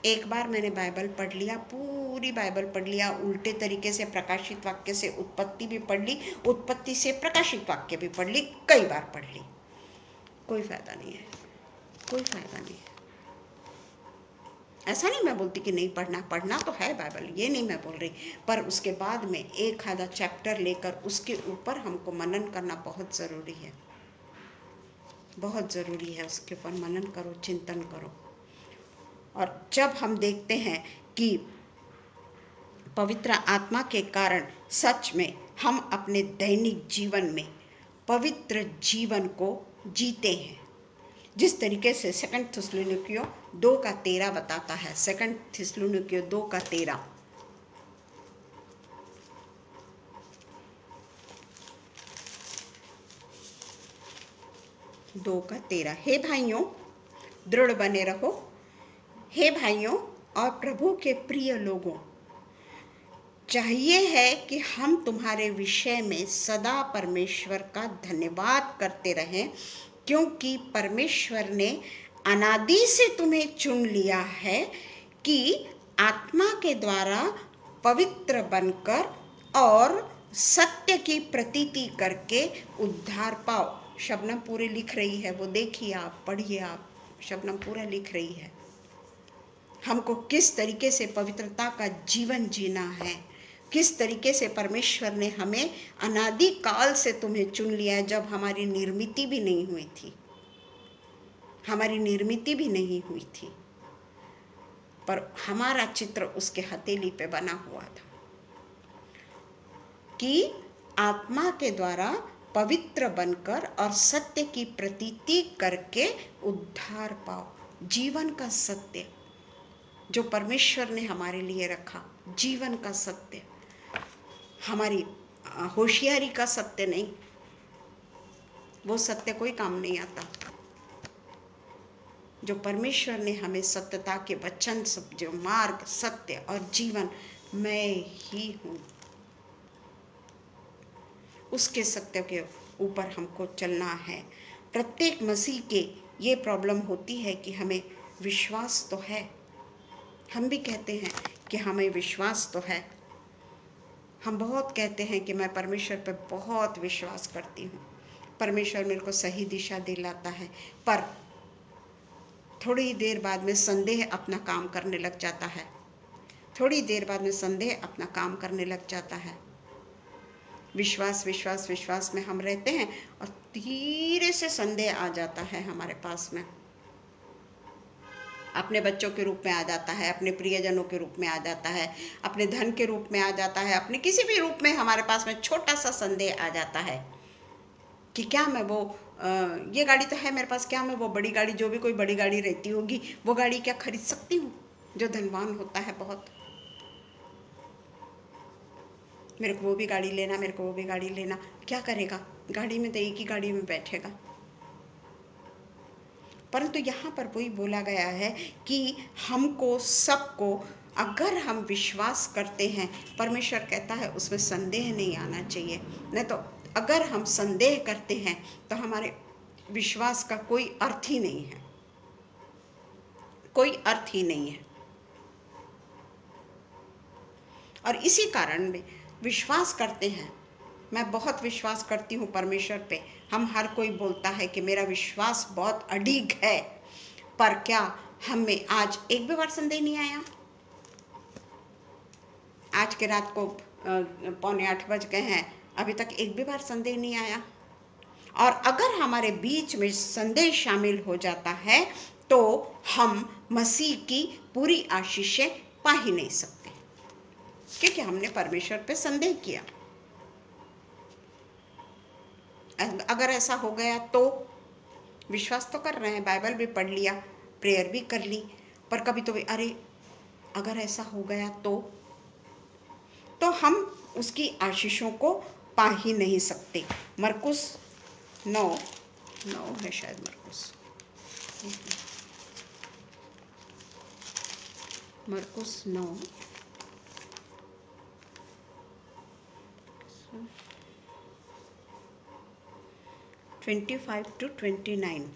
एक बार मैंने बाइबल पढ़ लिया, पूरी बाइबल पढ़ लिया, उल्टे तरीके से प्रकाशित वाक्य से उत्पत्ति भी पढ़ ली, उत्पत्ति से प्रकाशित वाक्य भी पढ़ ली, कई बार पढ़ ली, कोई फायदा नहीं है, कोई फायदा नहीं है। ऐसा नहीं मैं बोलती कि नहीं पढ़ना, पढ़ना तो है बाइबल, ये नहीं मैं बोल रही, पर उसके बाद में एक आधा चैप्टर लेकर उसके ऊपर हमको मनन करना बहुत ज़रूरी है, बहुत ज़रूरी है। उसके ऊपर मनन करो, चिंतन करो। और जब हम देखते हैं कि पवित्र आत्मा के कारण सच में हम अपने दैनिक जीवन में पवित्र जीवन को जीते हैं, जिस तरीके से 2 थिस्सलुनीकियों 2:13 बताता है। 2 थिस्सलुनीकियों 2:13, हे भाइयों दृढ़ बने रहो, हे भाइयों और प्रभु के प्रिय लोगों, चाहिए है कि हम तुम्हारे विषय में सदा परमेश्वर का धन्यवाद करते रहें, क्योंकि परमेश्वर ने अनादि से तुम्हें चुन लिया है कि आत्मा के द्वारा पवित्र बनकर और सत्य की प्रतीति करके उद्धार पाओ। शबनम पूरे लिख रही है, वो देखिए आप, पढ़िए आप, शबनम पूरा लिख रही है। हमको किस तरीके से पवित्रता का जीवन जीना है, किस तरीके से परमेश्वर ने हमें अनादि काल से तुम्हें चुन लिया है, जब हमारी निर्मिति भी नहीं हुई थी, हमारी निर्मिति भी नहीं हुई थी, पर हमारा चित्र उसके हथेली पे बना हुआ था कि आत्मा के द्वारा पवित्र बनकर और सत्य की प्रतीति करके उद्धार पाओ। जीवन का सत्य जो परमेश्वर ने हमारे लिए रखा, जीवन का सत्य, हमारी होशियारी का सत्य नहीं, वो सत्य कोई काम नहीं आता। जो परमेश्वर ने हमें सत्यता के वचन, सब जो मार्ग, सत्य और जीवन, मैं ही हूँ, उसके सत्य के ऊपर हमको चलना है। प्रत्येक मसीह के ये प्रॉब्लम होती है कि हमें विश्वास तो है, हम भी कहते हैं कि हमें विश्वास तो है, हम बहुत कहते हैं कि मैं परमेश्वर पर बहुत विश्वास करती हूँ, परमेश्वर मेरे को सही दिशा दिलाता है, पर थोड़ी देर बाद में संदेह अपना काम करने लग जाता है, थोड़ी देर बाद में संदेह अपना काम करने लग जाता है। विश्वास विश्वास विश्वास में हम रहते हैं और धीरे से संदेह आ जाता है हमारे पास में। अपने बच्चों के रूप में आ जाता है, अपने प्रियजनों के रूप में आ जाता है, अपने धन के रूप में आ जाता है, अपने किसी भी रूप में हमारे पास में छोटा सा संदेह आ जाता है कि क्या मैं वो ये गाड़ी तो है मेरे पास, क्या मैं वो बड़ी गाड़ी, जो भी कोई बड़ी गाड़ी रहती होगी, वो गाड़ी क्या खरीद सकती हूँ? जो धनवान होता है बहुत, मेरे को वो भी गाड़ी लेना, मेरे को वो भी गाड़ी लेना। क्या करेगा? गाड़ी में तो एक ही गाड़ी में बैठेगा। परंतु यहाँ पर वही बोला गया है कि हमको सबको अगर हम विश्वास करते हैं, परमेश्वर कहता है उसमें संदेह नहीं आना चाहिए। नहीं तो अगर हम संदेह करते हैं तो हमारे विश्वास का कोई अर्थ ही नहीं है, कोई अर्थ ही नहीं है। और इसी कारण में विश्वास करते हैं। मैं बहुत विश्वास करती हूँ परमेश्वर पे। हम हर कोई बोलता है कि मेरा विश्वास बहुत अडिग है, पर क्या हम में आज एक भी बार संदेह नहीं आया? आज के रात को 7:45 बज गए हैं, अभी तक एक भी बार संदेह नहीं आया। और अगर हमारे बीच में संदेह शामिल हो जाता है तो हम मसीह की पूरी आशीषें पा ही नहीं सकते, क्योंकि हमने परमेश्वर पे संदेह किया। अगर ऐसा हो गया तो विश्वास तो कर रहे हैं, बाइबल भी पढ़ लिया, प्रेयर भी कर ली, पर कभी तो अरे अगर ऐसा हो गया तो हम उसकी आशीषों को पा ही नहीं सकते। मरकुस 9 है शायद, मरकुस 9 25 to 29।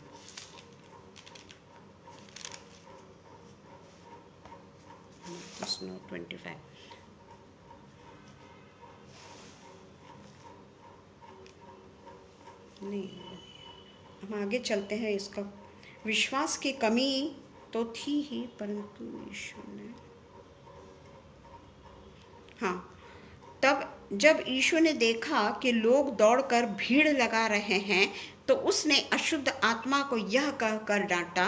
मरकुस 9 25। नहीं, हम आगे चलते हैं। इसका विश्वास की कमी तो थी ही, परंतु यीशु ने, हाँ, तब जब यीशु ने देखा कि लोग दौड़कर भीड़ लगा रहे हैं तो उसने अशुद्ध आत्मा को यह कहकर डांटा,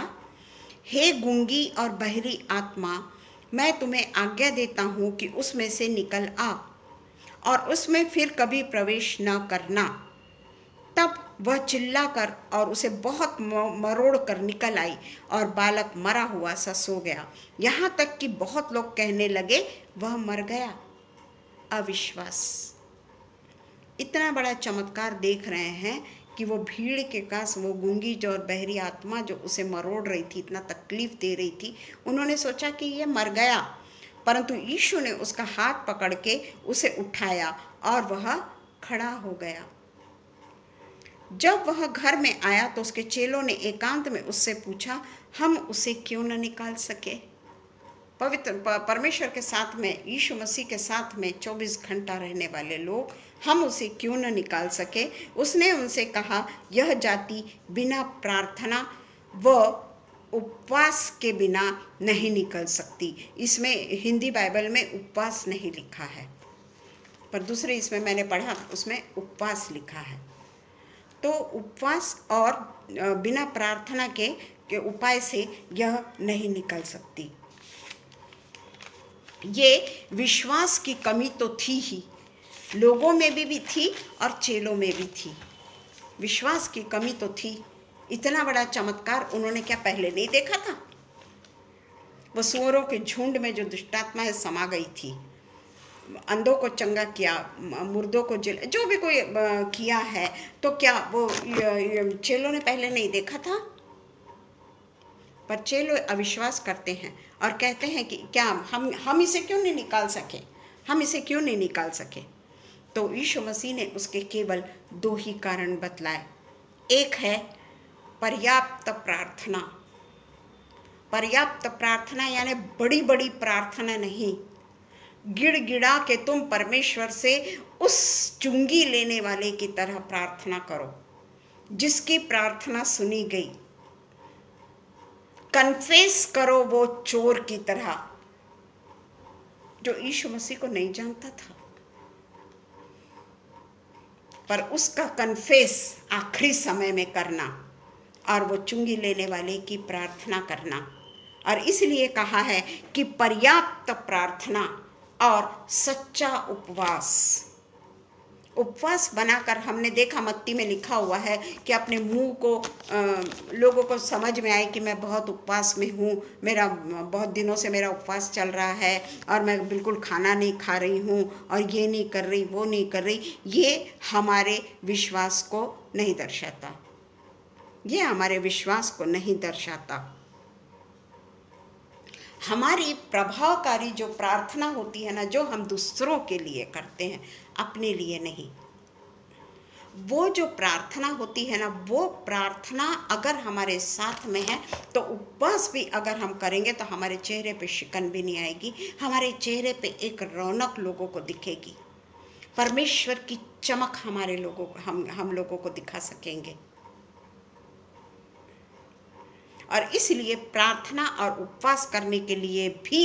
हे गूंगी और बहरी आत्मा, मैं तुम्हें आज्ञा देता हूँ कि उसमें से निकल आ और उसमें फिर कभी प्रवेश न करना। तब वह चिल्लाकर और उसे बहुत मरोड़ कर निकल आई और बालक मरा हुआ सा सो गया। यहाँ तक कि बहुत लोग कहने लगे वह मर गया। अविश्वास। इतना बड़ा चमत्कार देख रहे हैं कि वो भीड़ के पास वो गूंगी जो और बहरी आत्मा जो उसे मरोड़ रही थी, इतना तकलीफ दे रही थी, उन्होंने सोचा कि ये मर गया, परंतु यीशु ने उसका हाथ पकड़ के उसे उठाया और वह खड़ा हो गया। जब वह घर में आया तो उसके चेलों ने एकांत में उससे पूछा, हम उसे क्यों न निकाल सके? पवित्र परमेश्वर के साथ में, यीशु मसीह के साथ में 24 घंटा रहने वाले लोग, हम उसे क्यों न निकाल सके? उसने उनसे कहा, यह जाति बिना प्रार्थना व उपवास के बिना नहीं निकल सकती। इसमें हिंदी बाइबल में उपवास नहीं लिखा है, पर दूसरे इसमें मैंने पढ़ा उसमें उपवास लिखा है। तो उपवास और बिना प्रार्थना के उपाय से यह नहीं निकल सकती। ये विश्वास की कमी तो थी ही, लोगों में भी थी और चेलों में भी थी। विश्वास की कमी तो थी। इतना बड़ा चमत्कार उन्होंने क्या पहले नहीं देखा था? वो सूअरों के झुंड में जो दुष्टात्माएं समा गई थी, अंधों को चंगा किया, मुर्दों को जो भी कोई किया है, तो क्या वो चेलों ने पहले नहीं देखा था? पर चेलों अविश्वास करते हैं और कहते हैं कि क्या हम इसे क्यों नहीं निकाल सके, हम इसे क्यों नहीं निकाल सके? तो यीशु मसीह ने उसके केवल 2 ही कारण बतलाए। एक है पर्याप्त प्रार्थना। पर्याप्त प्रार्थना यानी बड़ी बड़ी प्रार्थना नहीं, गिड़गिड़ा के तुम परमेश्वर से उस चुंगी लेने वाले की तरह प्रार्थना करो जिसकी प्रार्थना सुनी गई। कन्फेस करो वो चोर की तरह जो यीशु मसीह को नहीं जानता था। पर उसका कन्फेस आखिरी समय में करना और वो चुंगी लेने वाले की प्रार्थना करना। और इसलिए कहा है कि पर्याप्त प्रार्थना और सच्चा उपवास बनाकर, हमने देखा मत्ती में लिखा हुआ है कि अपने मुंह को लोगों को समझ में आए कि मैं बहुत उपवास में हूँ, मेरा बहुत दिनों से मेरा उपवास चल रहा है और मैं बिल्कुल खाना नहीं खा रही हूँ और ये नहीं कर रही वो नहीं कर रही। ये हमारे विश्वास को नहीं दर्शाता, ये हमारे विश्वास को नहीं दर्शाता। हमारी प्रभावकारी जो प्रार्थना होती है ना, जो हम दूसरों के लिए करते हैं, अपने लिए नहीं, वो जो प्रार्थना होती है ना, वो प्रार्थना अगर हमारे साथ में है तो उपवास भी अगर हम करेंगे तो हमारे चेहरे पे शिकन भी नहीं आएगी, हमारे चेहरे पे एक रौनक लोगों को दिखेगी, परमेश्वर की चमक हमारे लोगों को हम लोगों को दिखा सकेंगे। और इसलिए प्रार्थना और उपवास करने के लिए भी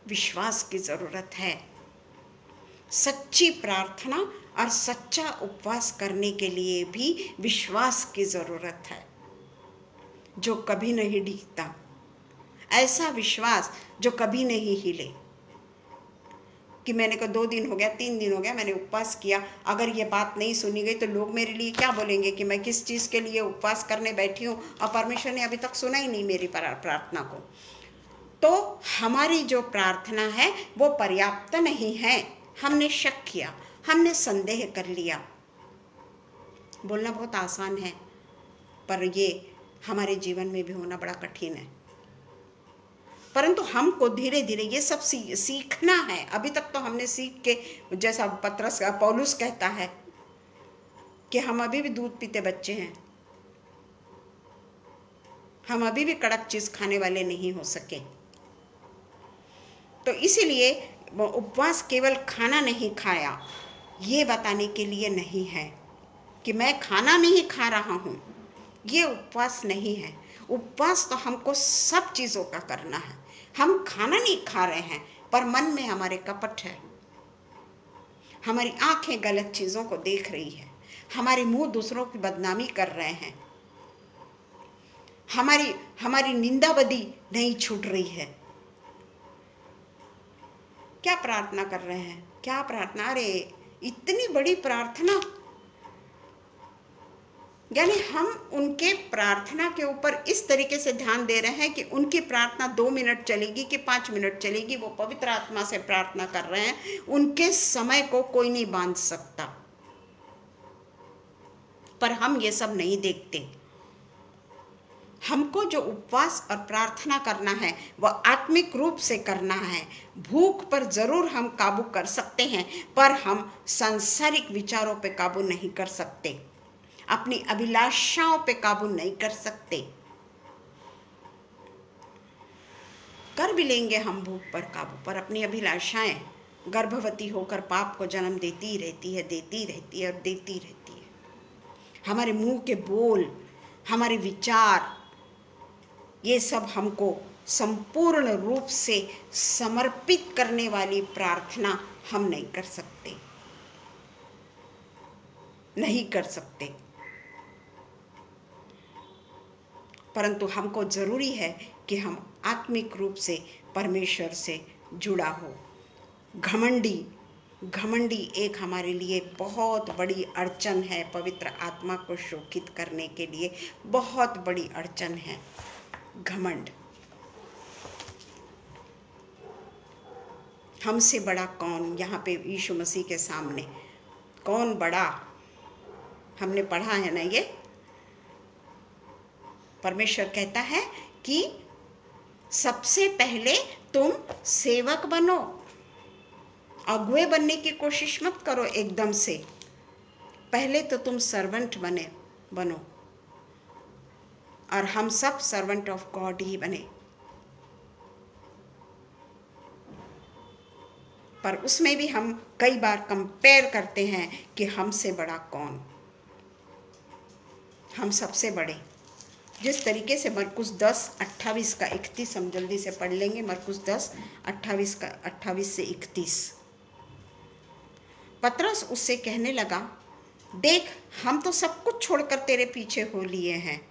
विश्वास की ज़रूरत है। सच्ची प्रार्थना और सच्चा उपवास करने के लिए भी विश्वास की ज़रूरत है, जो कभी नहीं डिगता, ऐसा विश्वास जो कभी नहीं हिले कि मैंने को 2 दिन हो गया 3 दिन हो गया मैंने उपवास किया, अगर ये बात नहीं सुनी गई तो लोग मेरे लिए क्या बोलेंगे कि मैं किस चीज़ के लिए उपवास करने बैठी हूँ और परमेश्वर ने अभी तक सुना ही नहीं मेरी प्रार्थना को। तो हमारी जो प्रार्थना है वो पर्याप्त नहीं है। हमने शक किया, हमने संदेह कर लिया। बोलना बहुत आसान है पर ये हमारे जीवन में भी होना बड़ा कठिन है। परंतु हमको धीरे धीरे ये सब सीखना है। अभी तक तो हमने सीख के, जैसा पौलुस कहता है कि हम अभी भी दूध पीते बच्चे हैं, हम अभी भी कड़क चीज खाने वाले नहीं हो सके। तो इसीलिए उपवास केवल खाना नहीं खाया ये बताने के लिए नहीं है कि मैं खाना नहीं खा रहा हूँ, ये उपवास नहीं है। उपवास तो हमको सब चीज़ों का करना है। हम खाना नहीं खा रहे हैं पर मन में हमारे कपट है, हमारी आंखें गलत चीज़ों को देख रही है, हमारे मुंह दूसरों की बदनामी कर रहे हैं, हमारी निंदाबदी नहीं छूट रही है। क्या प्रार्थना कर रहे हैं, क्या प्रार्थना, अरे इतनी बड़ी प्रार्थना, यानी हम उनके प्रार्थना के ऊपर इस तरीके से ध्यान दे रहे हैं कि उनकी प्रार्थना 2 मिनट चलेगी कि 5 मिनट चलेगी, वो पवित्र आत्मा से प्रार्थना कर रहे हैं, उनके समय को कोई नहीं बांध सकता। पर हम ये सब नहीं देखते। हमको जो उपवास और प्रार्थना करना है वह आत्मिक रूप से करना है। भूख पर जरूर हम काबू कर सकते हैं पर हम सांसारिक विचारों पे काबू नहीं कर सकते, अपनी अभिलाषाओं पे काबू नहीं कर सकते। कर भी लेंगे हम भूख पर काबू, पर अपनी अभिलाषाएं गर्भवती होकर पाप को जन्म देती रहती है, देती रहती है और देती रहती है। हमारे मुंह के बोल, हमारे विचार, ये सब हमको संपूर्ण रूप से समर्पित करने वाली प्रार्थना हम नहीं कर सकते, नहीं कर सकते। परंतु हमको जरूरी है कि हम आत्मिक रूप से परमेश्वर से जुड़ा हो। घमंडी एक हमारे लिए बहुत बड़ी अड़चन है, पवित्र आत्मा को शोकित करने के लिए बहुत बड़ी अड़चन है घमंड। हमसे बड़ा कौन, यहाँ पे यीशु मसीह के सामने कौन बड़ा, हमने पढ़ा है ना, ये परमेश्वर कहता है कि सबसे पहले तुम सेवक बनो, अगुए बनने की कोशिश मत करो एकदम से, पहले तो तुम सर्वेंट बनो। और हम सब सर्वेंट ऑफ गॉड ही बने, पर उसमें भी हम कई बार कंपेयर करते हैं कि हमसे बड़ा कौन। हम सबसे बड़े, जिस तरीके से मरकुस 10:28 का 31 हम जल्दी से पढ़ लेंगे। मरकुस 10:28 से 31। पतरस उससे कहने लगा, देख, हम तो सब कुछ छोड़कर तेरे पीछे हो लिए हैं।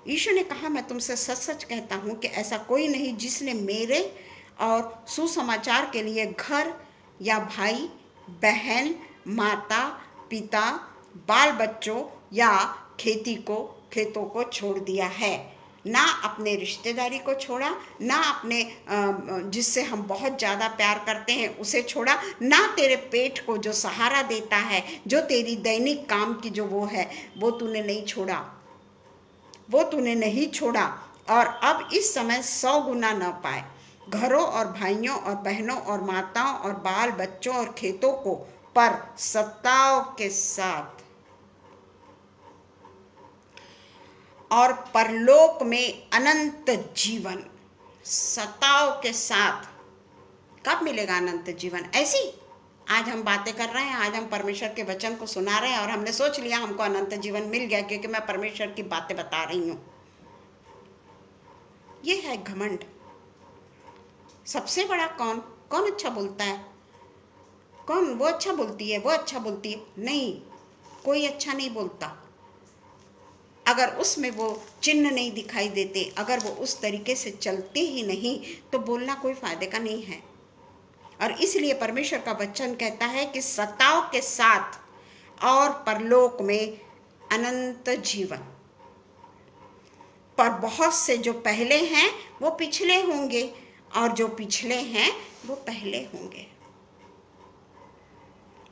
यीशु ने कहा, मैं तुमसे सच सच कहता हूँ कि ऐसा कोई नहीं जिसने मेरे और सुसमाचार के लिए घर या भाई बहन, माता पिता, बाल बच्चों या खेतों को छोड़ दिया है, ना अपने रिश्तेदारी को छोड़ा, ना अपने जिससे हम बहुत ज़्यादा प्यार करते हैं उसे छोड़ा, ना तेरे पेट को जो सहारा देता है, जो तेरी दैनिक काम की जो वो है, वो तूने नहीं छोड़ा। और अब इस समय 100 गुना न पाए। घरों और भाइयों और बहनों और माताओं और बाल बच्चों और खेतों को पर सत्ताव के साथ और परलोक में अनंत जीवन। सत्ताव के साथ कब मिलेगा अनंत जीवन? ऐसी आज हम बातें कर रहे हैं, आज हम परमेश्वर के वचन को सुना रहे हैं और हमने सोच लिया हमको अनंत जीवन मिल गया क्योंकि मैं परमेश्वर की बातें बता रही हूँ। ये है घमंड। सबसे बड़ा कौन अच्छा बोलता है? कौन? वो अच्छा बोलती है, वो अच्छा बोलती है। नहीं, कोई अच्छा नहीं बोलता। अगर उसमें वो चिन्ह नहीं दिखाई देते, अगर वो उस तरीके से चलते ही नहीं, तो बोलना कोई फायदे का नहीं है। और इसलिए परमेश्वर का वचन कहता है कि सत्ताव के साथ और परलोक में अनंत जीवन। पर बहुत से जो पहले हैं वो पिछले होंगे और जो पिछले हैं वो पहले होंगे।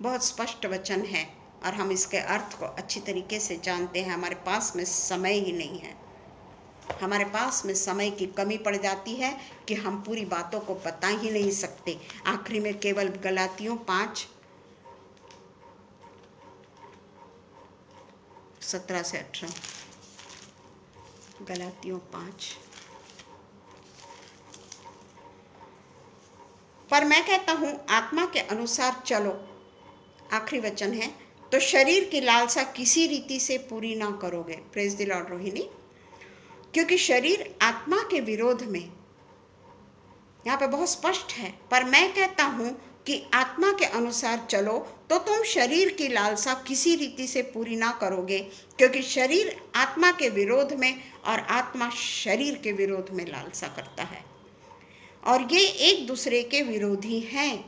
बहुत स्पष्ट वचन है और हम इसके अर्थ को अच्छी तरीके से जानते हैं। हमारे पास में समय ही नहीं है, हमारे पास में समय की कमी पड़ जाती है कि हम पूरी बातों को बता ही नहीं सकते। आखिरी में केवल गलातियों 5:17-18, गलातियों 5। पर मैं कहता हूँ आत्मा के अनुसार चलो, आखिरी वचन है, तो शरीर की लालसा किसी रीति से पूरी ना करोगे। Praise the Lord Rohini. क्योंकि शरीर आत्मा के विरोध में, यहाँ पे बहुत स्पष्ट है, पर मैं कहता हूँ कि आत्मा के अनुसार चलो तो तुम शरीर की लालसा किसी रीति से पूरी ना करोगे। क्योंकि शरीर आत्मा के विरोध में और आत्मा शरीर के विरोध में लालसा करता है और ये एक दूसरे के विरोधी हैं।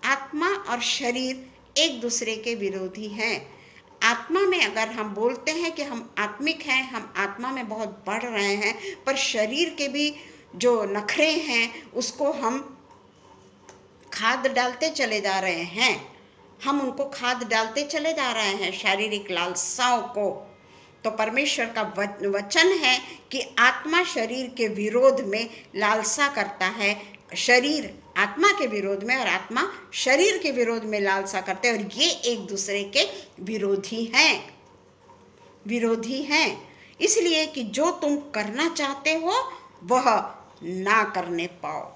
आत्मा और शरीर एक दूसरे के विरोधी हैं। आत्मा में अगर हम बोलते हैं कि हम आत्मिक हैं, हम आत्मा में बहुत बढ़ रहे हैं, पर शरीर के भी जो नखरे हैं उसको हम खाद डालते चले जा रहे हैं। हम उनको खाद डालते चले जा रहे हैं, शारीरिक लालसाओं को। तो परमेश्वर का वचन है कि आत्मा शरीर के विरोध में लालसा करता है, शरीर आत्मा के विरोध में और आत्मा शरीर के विरोध में लालसा करते हैं, और ये एक दूसरे के विरोधी हैं। इसलिए कि जो तुम करना चाहते हो वह ना करने पाओ,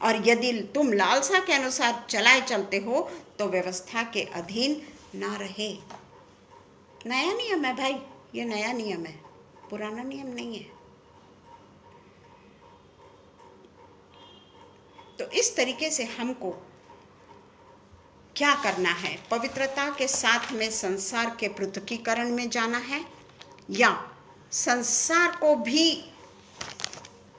और यदि तुम लालसा के अनुसार चलते हो तो व्यवस्था के अधीन ना रहे। नया नियम है भाई, ये नया नियम है, पुराना नियम नहीं है। तो इस तरीके से हमको क्या करना है? पवित्रता के साथ में संसार के पृथकीकरण में जाना है, या संसार को भी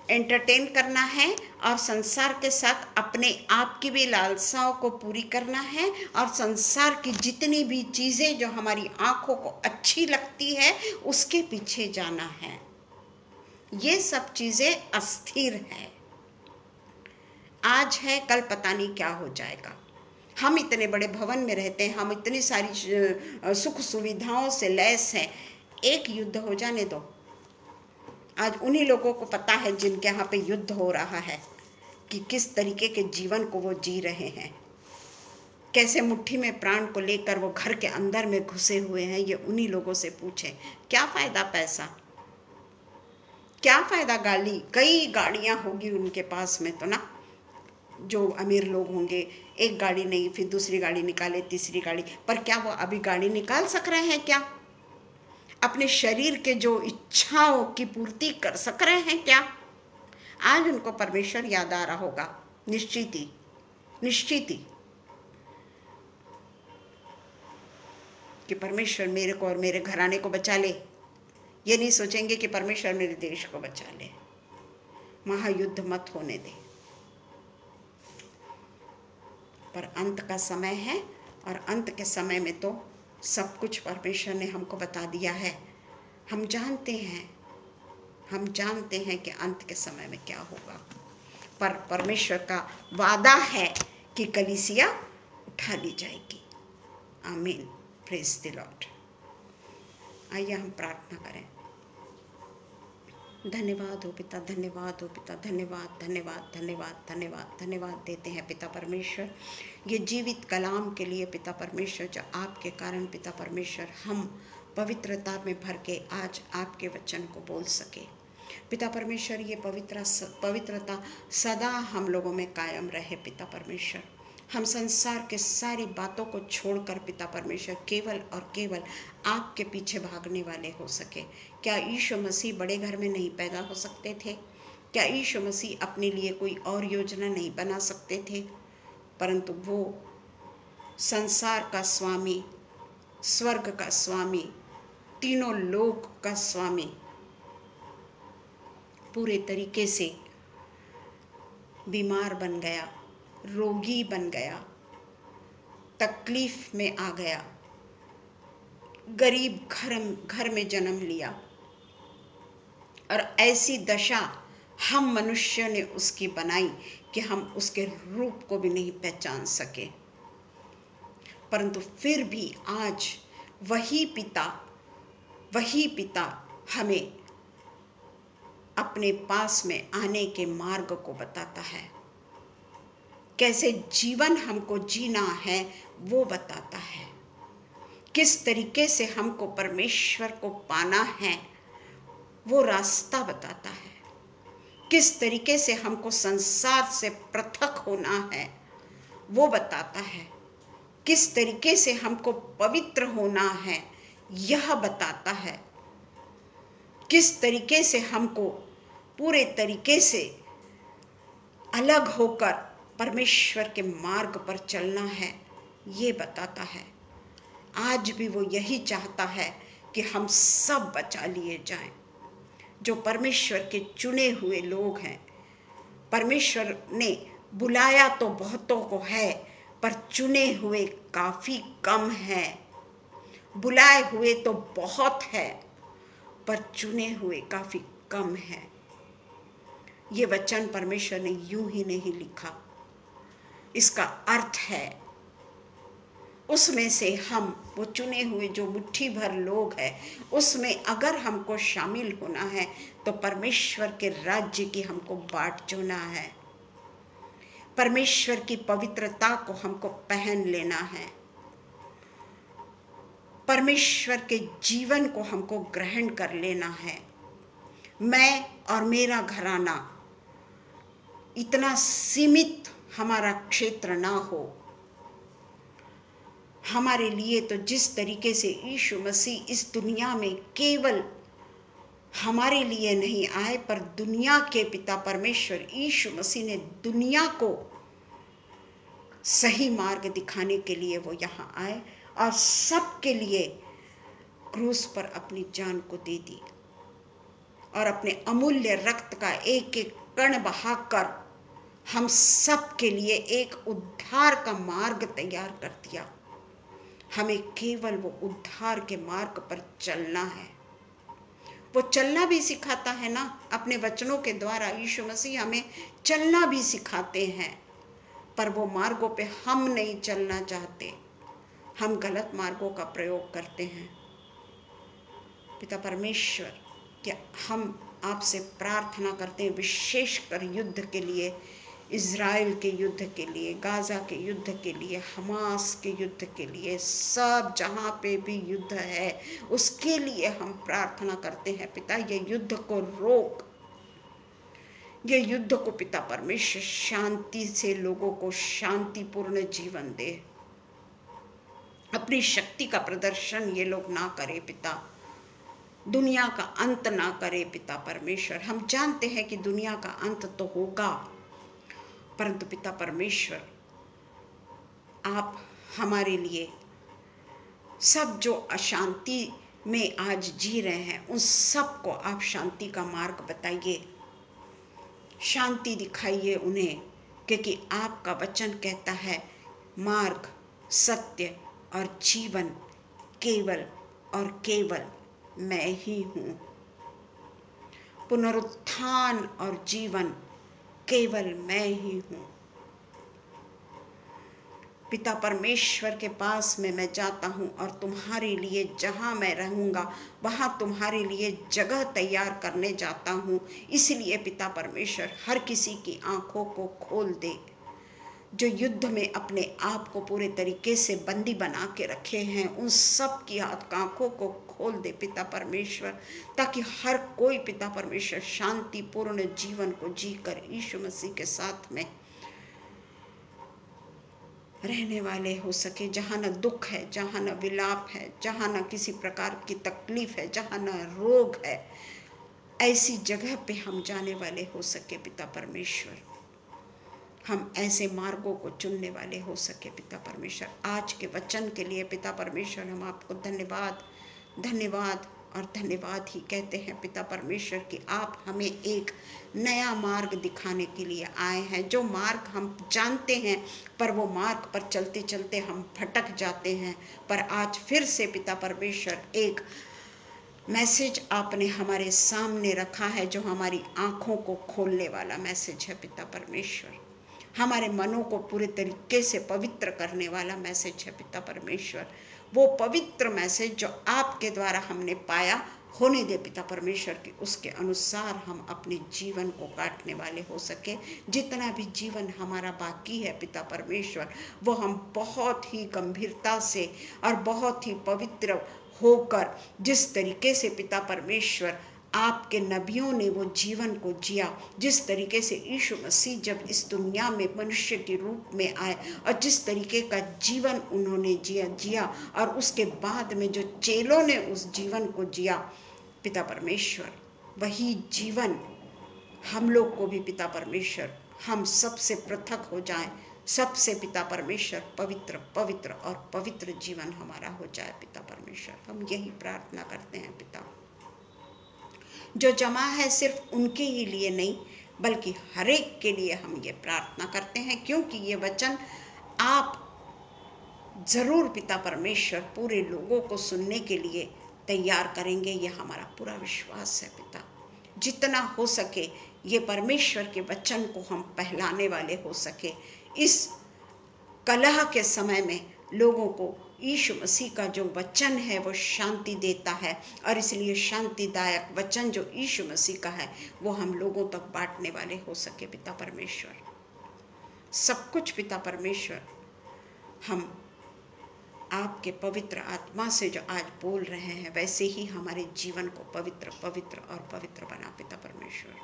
एंटरटेन करना है और संसार के साथ अपने आप की भी लालसाओं को पूरी करना है, और संसार की जितनी भी चीज़ें जो हमारी आंखों को अच्छी लगती है उसके पीछे जाना है। ये सब चीज़ें अस्थिर है, आज है कल पता नहीं क्या हो जाएगा। हम इतने बड़े भवन में रहते हैं, हम इतनी सारी सुख सुविधाओं से लैस हैं, एक युद्ध हो जाने दो। आज उन्हीं लोगों को पता है जिनके यहाँ पे युद्ध हो रहा है कि किस तरीके के जीवन को वो जी रहे हैं, कैसे मुट्ठी में प्राण को लेकर वो घर के अंदर में घुसे हुए हैं। ये उन्हीं लोगों से पूछें। क्या फ़ायदा पैसा, क्या फ़ायदा गाड़ी, कई गाड़ियाँ होगी उनके पास में तो ना, जो अमीर लोग होंगे, एक गाड़ी नहीं फिर दूसरी गाड़ी निकाले, तीसरी गाड़ी, पर क्या वो अभी गाड़ी निकाल सक रहे हैं? क्या अपने शरीर के जो इच्छाओं की पूर्ति कर सक रहे हैं? क्या आज उनको परमेश्वर याद आ रहा होगा? निश्चित ही कि परमेश्वर मेरे को और मेरे घराने को बचा ले, ये नहीं सोचेंगे कि परमेश्वर मेरे देश को बचा ले। महायुद्ध मत होने दे। पर अंत का समय है, और अंत के समय में तो सब कुछ परमेश्वर ने हमको बता दिया है। हम जानते हैं कि अंत के समय में क्या होगा। पर परमेश्वर का वादा है कि कलीसिया उठा ली जाएगी। आमीन। Praise the Lord. आइए हम प्रार्थना करें। धन्यवाद हो पिता, धन्यवाद हो पिता, धन्यवाद धन्यवाद धन्यवाद धन्यवाद धन्यवाद देते हैं पिता परमेश्वर, ये जीवित कलाम के लिए पिता परमेश्वर, जो आपके कारण पिता परमेश्वर हम पवित्रता में भर के आज आपके वचन को बोल सके। पिता परमेश्वर, ये पवित्रता सदा हम लोगों में कायम रहे पिता परमेश्वर। हम संसार के सारी बातों को छोड़कर पिता परमेश्वर केवल और केवल आपके पीछे भागने वाले हो सके। क्या यीशु मसीह बड़े घर में नहीं पैदा हो सकते थे? क्या यीशु मसीह अपने लिए कोई और योजना नहीं बना सकते थे? परंतु वो संसार का स्वामी, स्वर्ग का स्वामी, तीनों लोक का स्वामी पूरे तरीके से बीमार बन गया, रोगी बन गया, तकलीफ में आ गया, गरीब घर में जन्म लिया, और ऐसी दशा हम मनुष्य ने उसकी बनाई कि हम उसके रूप को भी नहीं पहचान सके। परंतु फिर भी आज वही पिता हमें अपने पास में आने के मार्ग को बताता है। कैसे जीवन हमको जीना है वो बताता है। किस तरीके से हमको परमेश्वर को पाना है वो रास्ता बताता है। किस तरीके से हमको संसार से पृथक होना है वो बताता है। किस तरीके से हमको पवित्र होना है यह बताता है। किस तरीके से हमको पूरे तरीके से अलग होकर परमेश्वर के मार्ग पर चलना है ये बताता है। आज भी वो यही चाहता है कि हम सब बचा लिए जाएं। जो परमेश्वर के चुने हुए लोग हैं, परमेश्वर ने बुलाया तो बहुतों को है, पर चुने हुए काफ़ी कम है। बुलाए हुए तो बहुत है, पर चुने हुए काफ़ी कम है। ये वचन परमेश्वर ने यूं ही नहीं लिखा। इसका अर्थ है उसमें से हम वो चुने हुए जो मुट्ठी भर लोग हैं, उसमें अगर हमको शामिल होना है तो परमेश्वर के राज्य की हमको बाट चुना है। परमेश्वर की पवित्रता को हमको पहन लेना है। परमेश्वर के जीवन को हमको ग्रहण कर लेना है। मैं और मेरा घराना, इतना सीमित हमारा क्षेत्र ना हो। हमारे लिए तो जिस तरीके से यीशु मसीह इस दुनिया में केवल हमारे लिए नहीं आए, पर दुनिया के पिता परमेश्वर यीशु मसीह ने दुनिया को सही मार्ग दिखाने के लिए वो यहाँ आए और सबके लिए क्रूस पर अपनी जान को दे दी और अपने अमूल्य रक्त का एक एक कण बहाकर हम सब के लिए एक उद्धार का मार्ग तैयार कर दिया। हमें केवल वो उद्धार के मार्ग पर चलना है। वो चलना भी सिखाता है ना, अपने वचनों के द्वारा यीशु मसीह हमें चलना भी सिखाते हैं, पर वो मार्गों पे हम नहीं चलना चाहते। हम गलत मार्गों का प्रयोग करते हैं। पिता परमेश्वर, क्या हम आपसे प्रार्थना करते हैं विशेषकर युद्ध के लिए, इज़राइल के युद्ध के लिए, गाज़ा के युद्ध के लिए, हमास के युद्ध के लिए, सब जहाँ पे भी युद्ध है उसके लिए हम प्रार्थना करते हैं। पिता, ये युद्ध को रोक, ये युद्ध को पिता परमेश्वर शांति से लोगों को शांतिपूर्ण जीवन दे। अपनी शक्ति का प्रदर्शन ये लोग ना करे पिता, दुनिया का अंत ना करे पिता परमेश्वर। हम जानते हैं कि दुनिया का अंत तो होगा, परंतु पिता परमेश्वर आप हमारे लिए सब जो अशांति में आज जी रहे हैं उन सब को आप शांति का मार्ग बताइए, शांति दिखाइए उन्हें, क्योंकि आपका वचन कहता है मार्ग, सत्य और जीवन केवल और केवल मैं ही हूँ। पुनरुत्थान और जीवन केवल मैं ही हूँ। पिता परमेश्वर के पास में मैं जाता हूँ और तुम्हारे लिए जहाँ मैं रहूँगा वहाँ तुम्हारे लिए जगह तैयार करने जाता हूँ। इसलिए पिता परमेश्वर हर किसी की आँखों को खोल दे जो युद्ध में अपने आप को पूरे तरीके से बंदी बना के रखे हैं, उन सब की आँखों को खोल दे पिता परमेश्वर, ताकि हर कोई पिता परमेश्वर शांतिपूर्ण जीवन को जीकर यीशु मसीह के साथ में रहने वाले हो सके। जहाँ न दुख है, जहाँ न विलाप है, जहाँ न किसी प्रकार की तकलीफ है, जहाँ न रोग है, ऐसी जगह पे हम जाने वाले हो सके पिता परमेश्वर। हम ऐसे मार्गों को चुनने वाले हो सके पिता परमेश्वर। आज के वचन के लिए पिता परमेश्वर हम आपको धन्यवाद धन्यवाद और धन्यवाद ही कहते हैं पिता परमेश्वर कि आप हमें एक नया मार्ग दिखाने के लिए आए हैं। जो मार्ग हम जानते हैं पर वो मार्ग पर चलते चलते हम भटक जाते हैं, पर आज फिर से पिता परमेश्वर एक मैसेज आपने हमारे सामने रखा है जो हमारी आँखों को खोलने वाला मैसेज है पिता परमेश्वर। हमारे मनों को पूरे तरीके से पवित्र करने वाला मैसेज है पिता परमेश्वर। वो पवित्र मैसेज जो आपके द्वारा हमने पाया होने दे पिता परमेश्वर की, उसके अनुसार हम अपने जीवन को काटने वाले हो सके। जितना भी जीवन हमारा बाकी है पिता परमेश्वर, वो हम बहुत ही गंभीरता से और बहुत ही पवित्र होकर, जिस तरीके से पिता परमेश्वर आपके नबियों ने वो जीवन को जिया, जिस तरीके से यीशु मसीह जब इस दुनिया में मनुष्य के रूप में आए और जिस तरीके का जीवन उन्होंने जिया और उसके बाद में जो चेलों ने उस जीवन को जिया पिता परमेश्वर, वही जीवन हम लोग को भी पिता परमेश्वर, हम सबसे पृथक हो जाए, सबसे पिता परमेश्वर पवित्र पवित्र और पवित्र जीवन हमारा हो जाए पिता परमेश्वर। हम यही प्रार्थना करते हैं पिता। जो जमा है सिर्फ उनके ही लिए नहीं बल्कि हर एक के लिए हम ये प्रार्थना करते हैं, क्योंकि ये वचन आप जरूर पिता परमेश्वर पूरे लोगों को सुनने के लिए तैयार करेंगे, यह हमारा पूरा विश्वास है पिता। जितना हो सके ये परमेश्वर के वचन को हम फैलाने वाले हो सके। इस कलह के समय में लोगों को यीशु मसीह का जो वचन है वो शांति देता है, और इसलिए शांतिदायक वचन जो यीशु मसीह का है वो हम लोगों तक बांटने वाले हो सके पिता परमेश्वर। सब कुछ पिता परमेश्वर हम आपके पवित्र आत्मा से जो आज बोल रहे हैं वैसे ही हमारे जीवन को पवित्र पवित्र और पवित्र बना पिता परमेश्वर।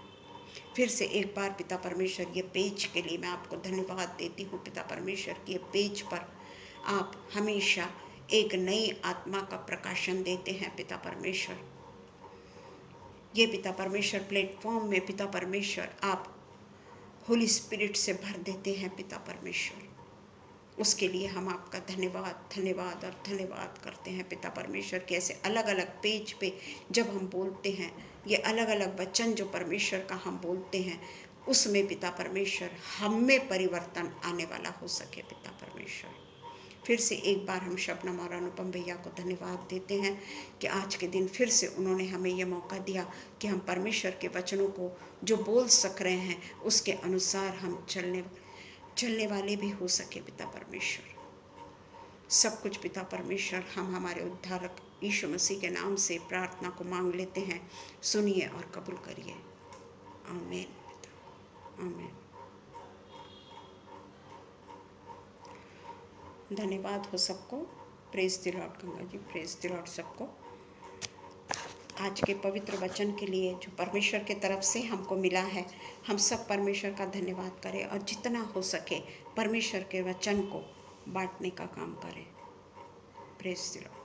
फिर से एक बार पिता परमेश्वर ये पेज के लिए मैं आपको धन्यवाद देती हूँ पिता परमेश्वर कि ये पेज पर आप हमेशा एक नई आत्मा का प्रकाशन देते हैं पिता परमेश्वर। ये पिता परमेश्वर प्लेटफॉर्म में पिता परमेश्वर आप होली स्पिरिट से भर देते हैं पिता परमेश्वर। उसके लिए हम आपका धन्यवाद धन्यवाद और धन्यवाद करते हैं पिता परमेश्वर के ऐसे अलग अलग पेज पे जब हम बोलते हैं, ये अलग अलग वचन जो परमेश्वर का हम बोलते हैं, उसमें पिता परमेश्वर हम में परिवर्तन आने वाला हो सके पिता परमेश्वर। फिर से एक बार हम शबनम और अनुपम भैया को धन्यवाद देते हैं कि आज के दिन फिर से उन्होंने हमें ये मौका दिया कि हम परमेश्वर के वचनों को जो बोल सक रहे हैं उसके अनुसार हम चलने वाले भी हो सके पिता परमेश्वर। सब कुछ पिता परमेश्वर हम हमारे उद्धारक यीशु मसीह के नाम से प्रार्थना को मांग लेते हैं, सुनिए और कबूल करिए। आमीन पिता, आमीन। धन्यवाद हो सबको। Praise the Lord Ganga ji, praise the Lord सबको। आज के पवित्र वचन के लिए जो परमेश्वर के तरफ से हमको मिला है, हम सब परमेश्वर का धन्यवाद करें और जितना हो सके परमेश्वर के वचन को बांटने का काम करें। Praise the Lord.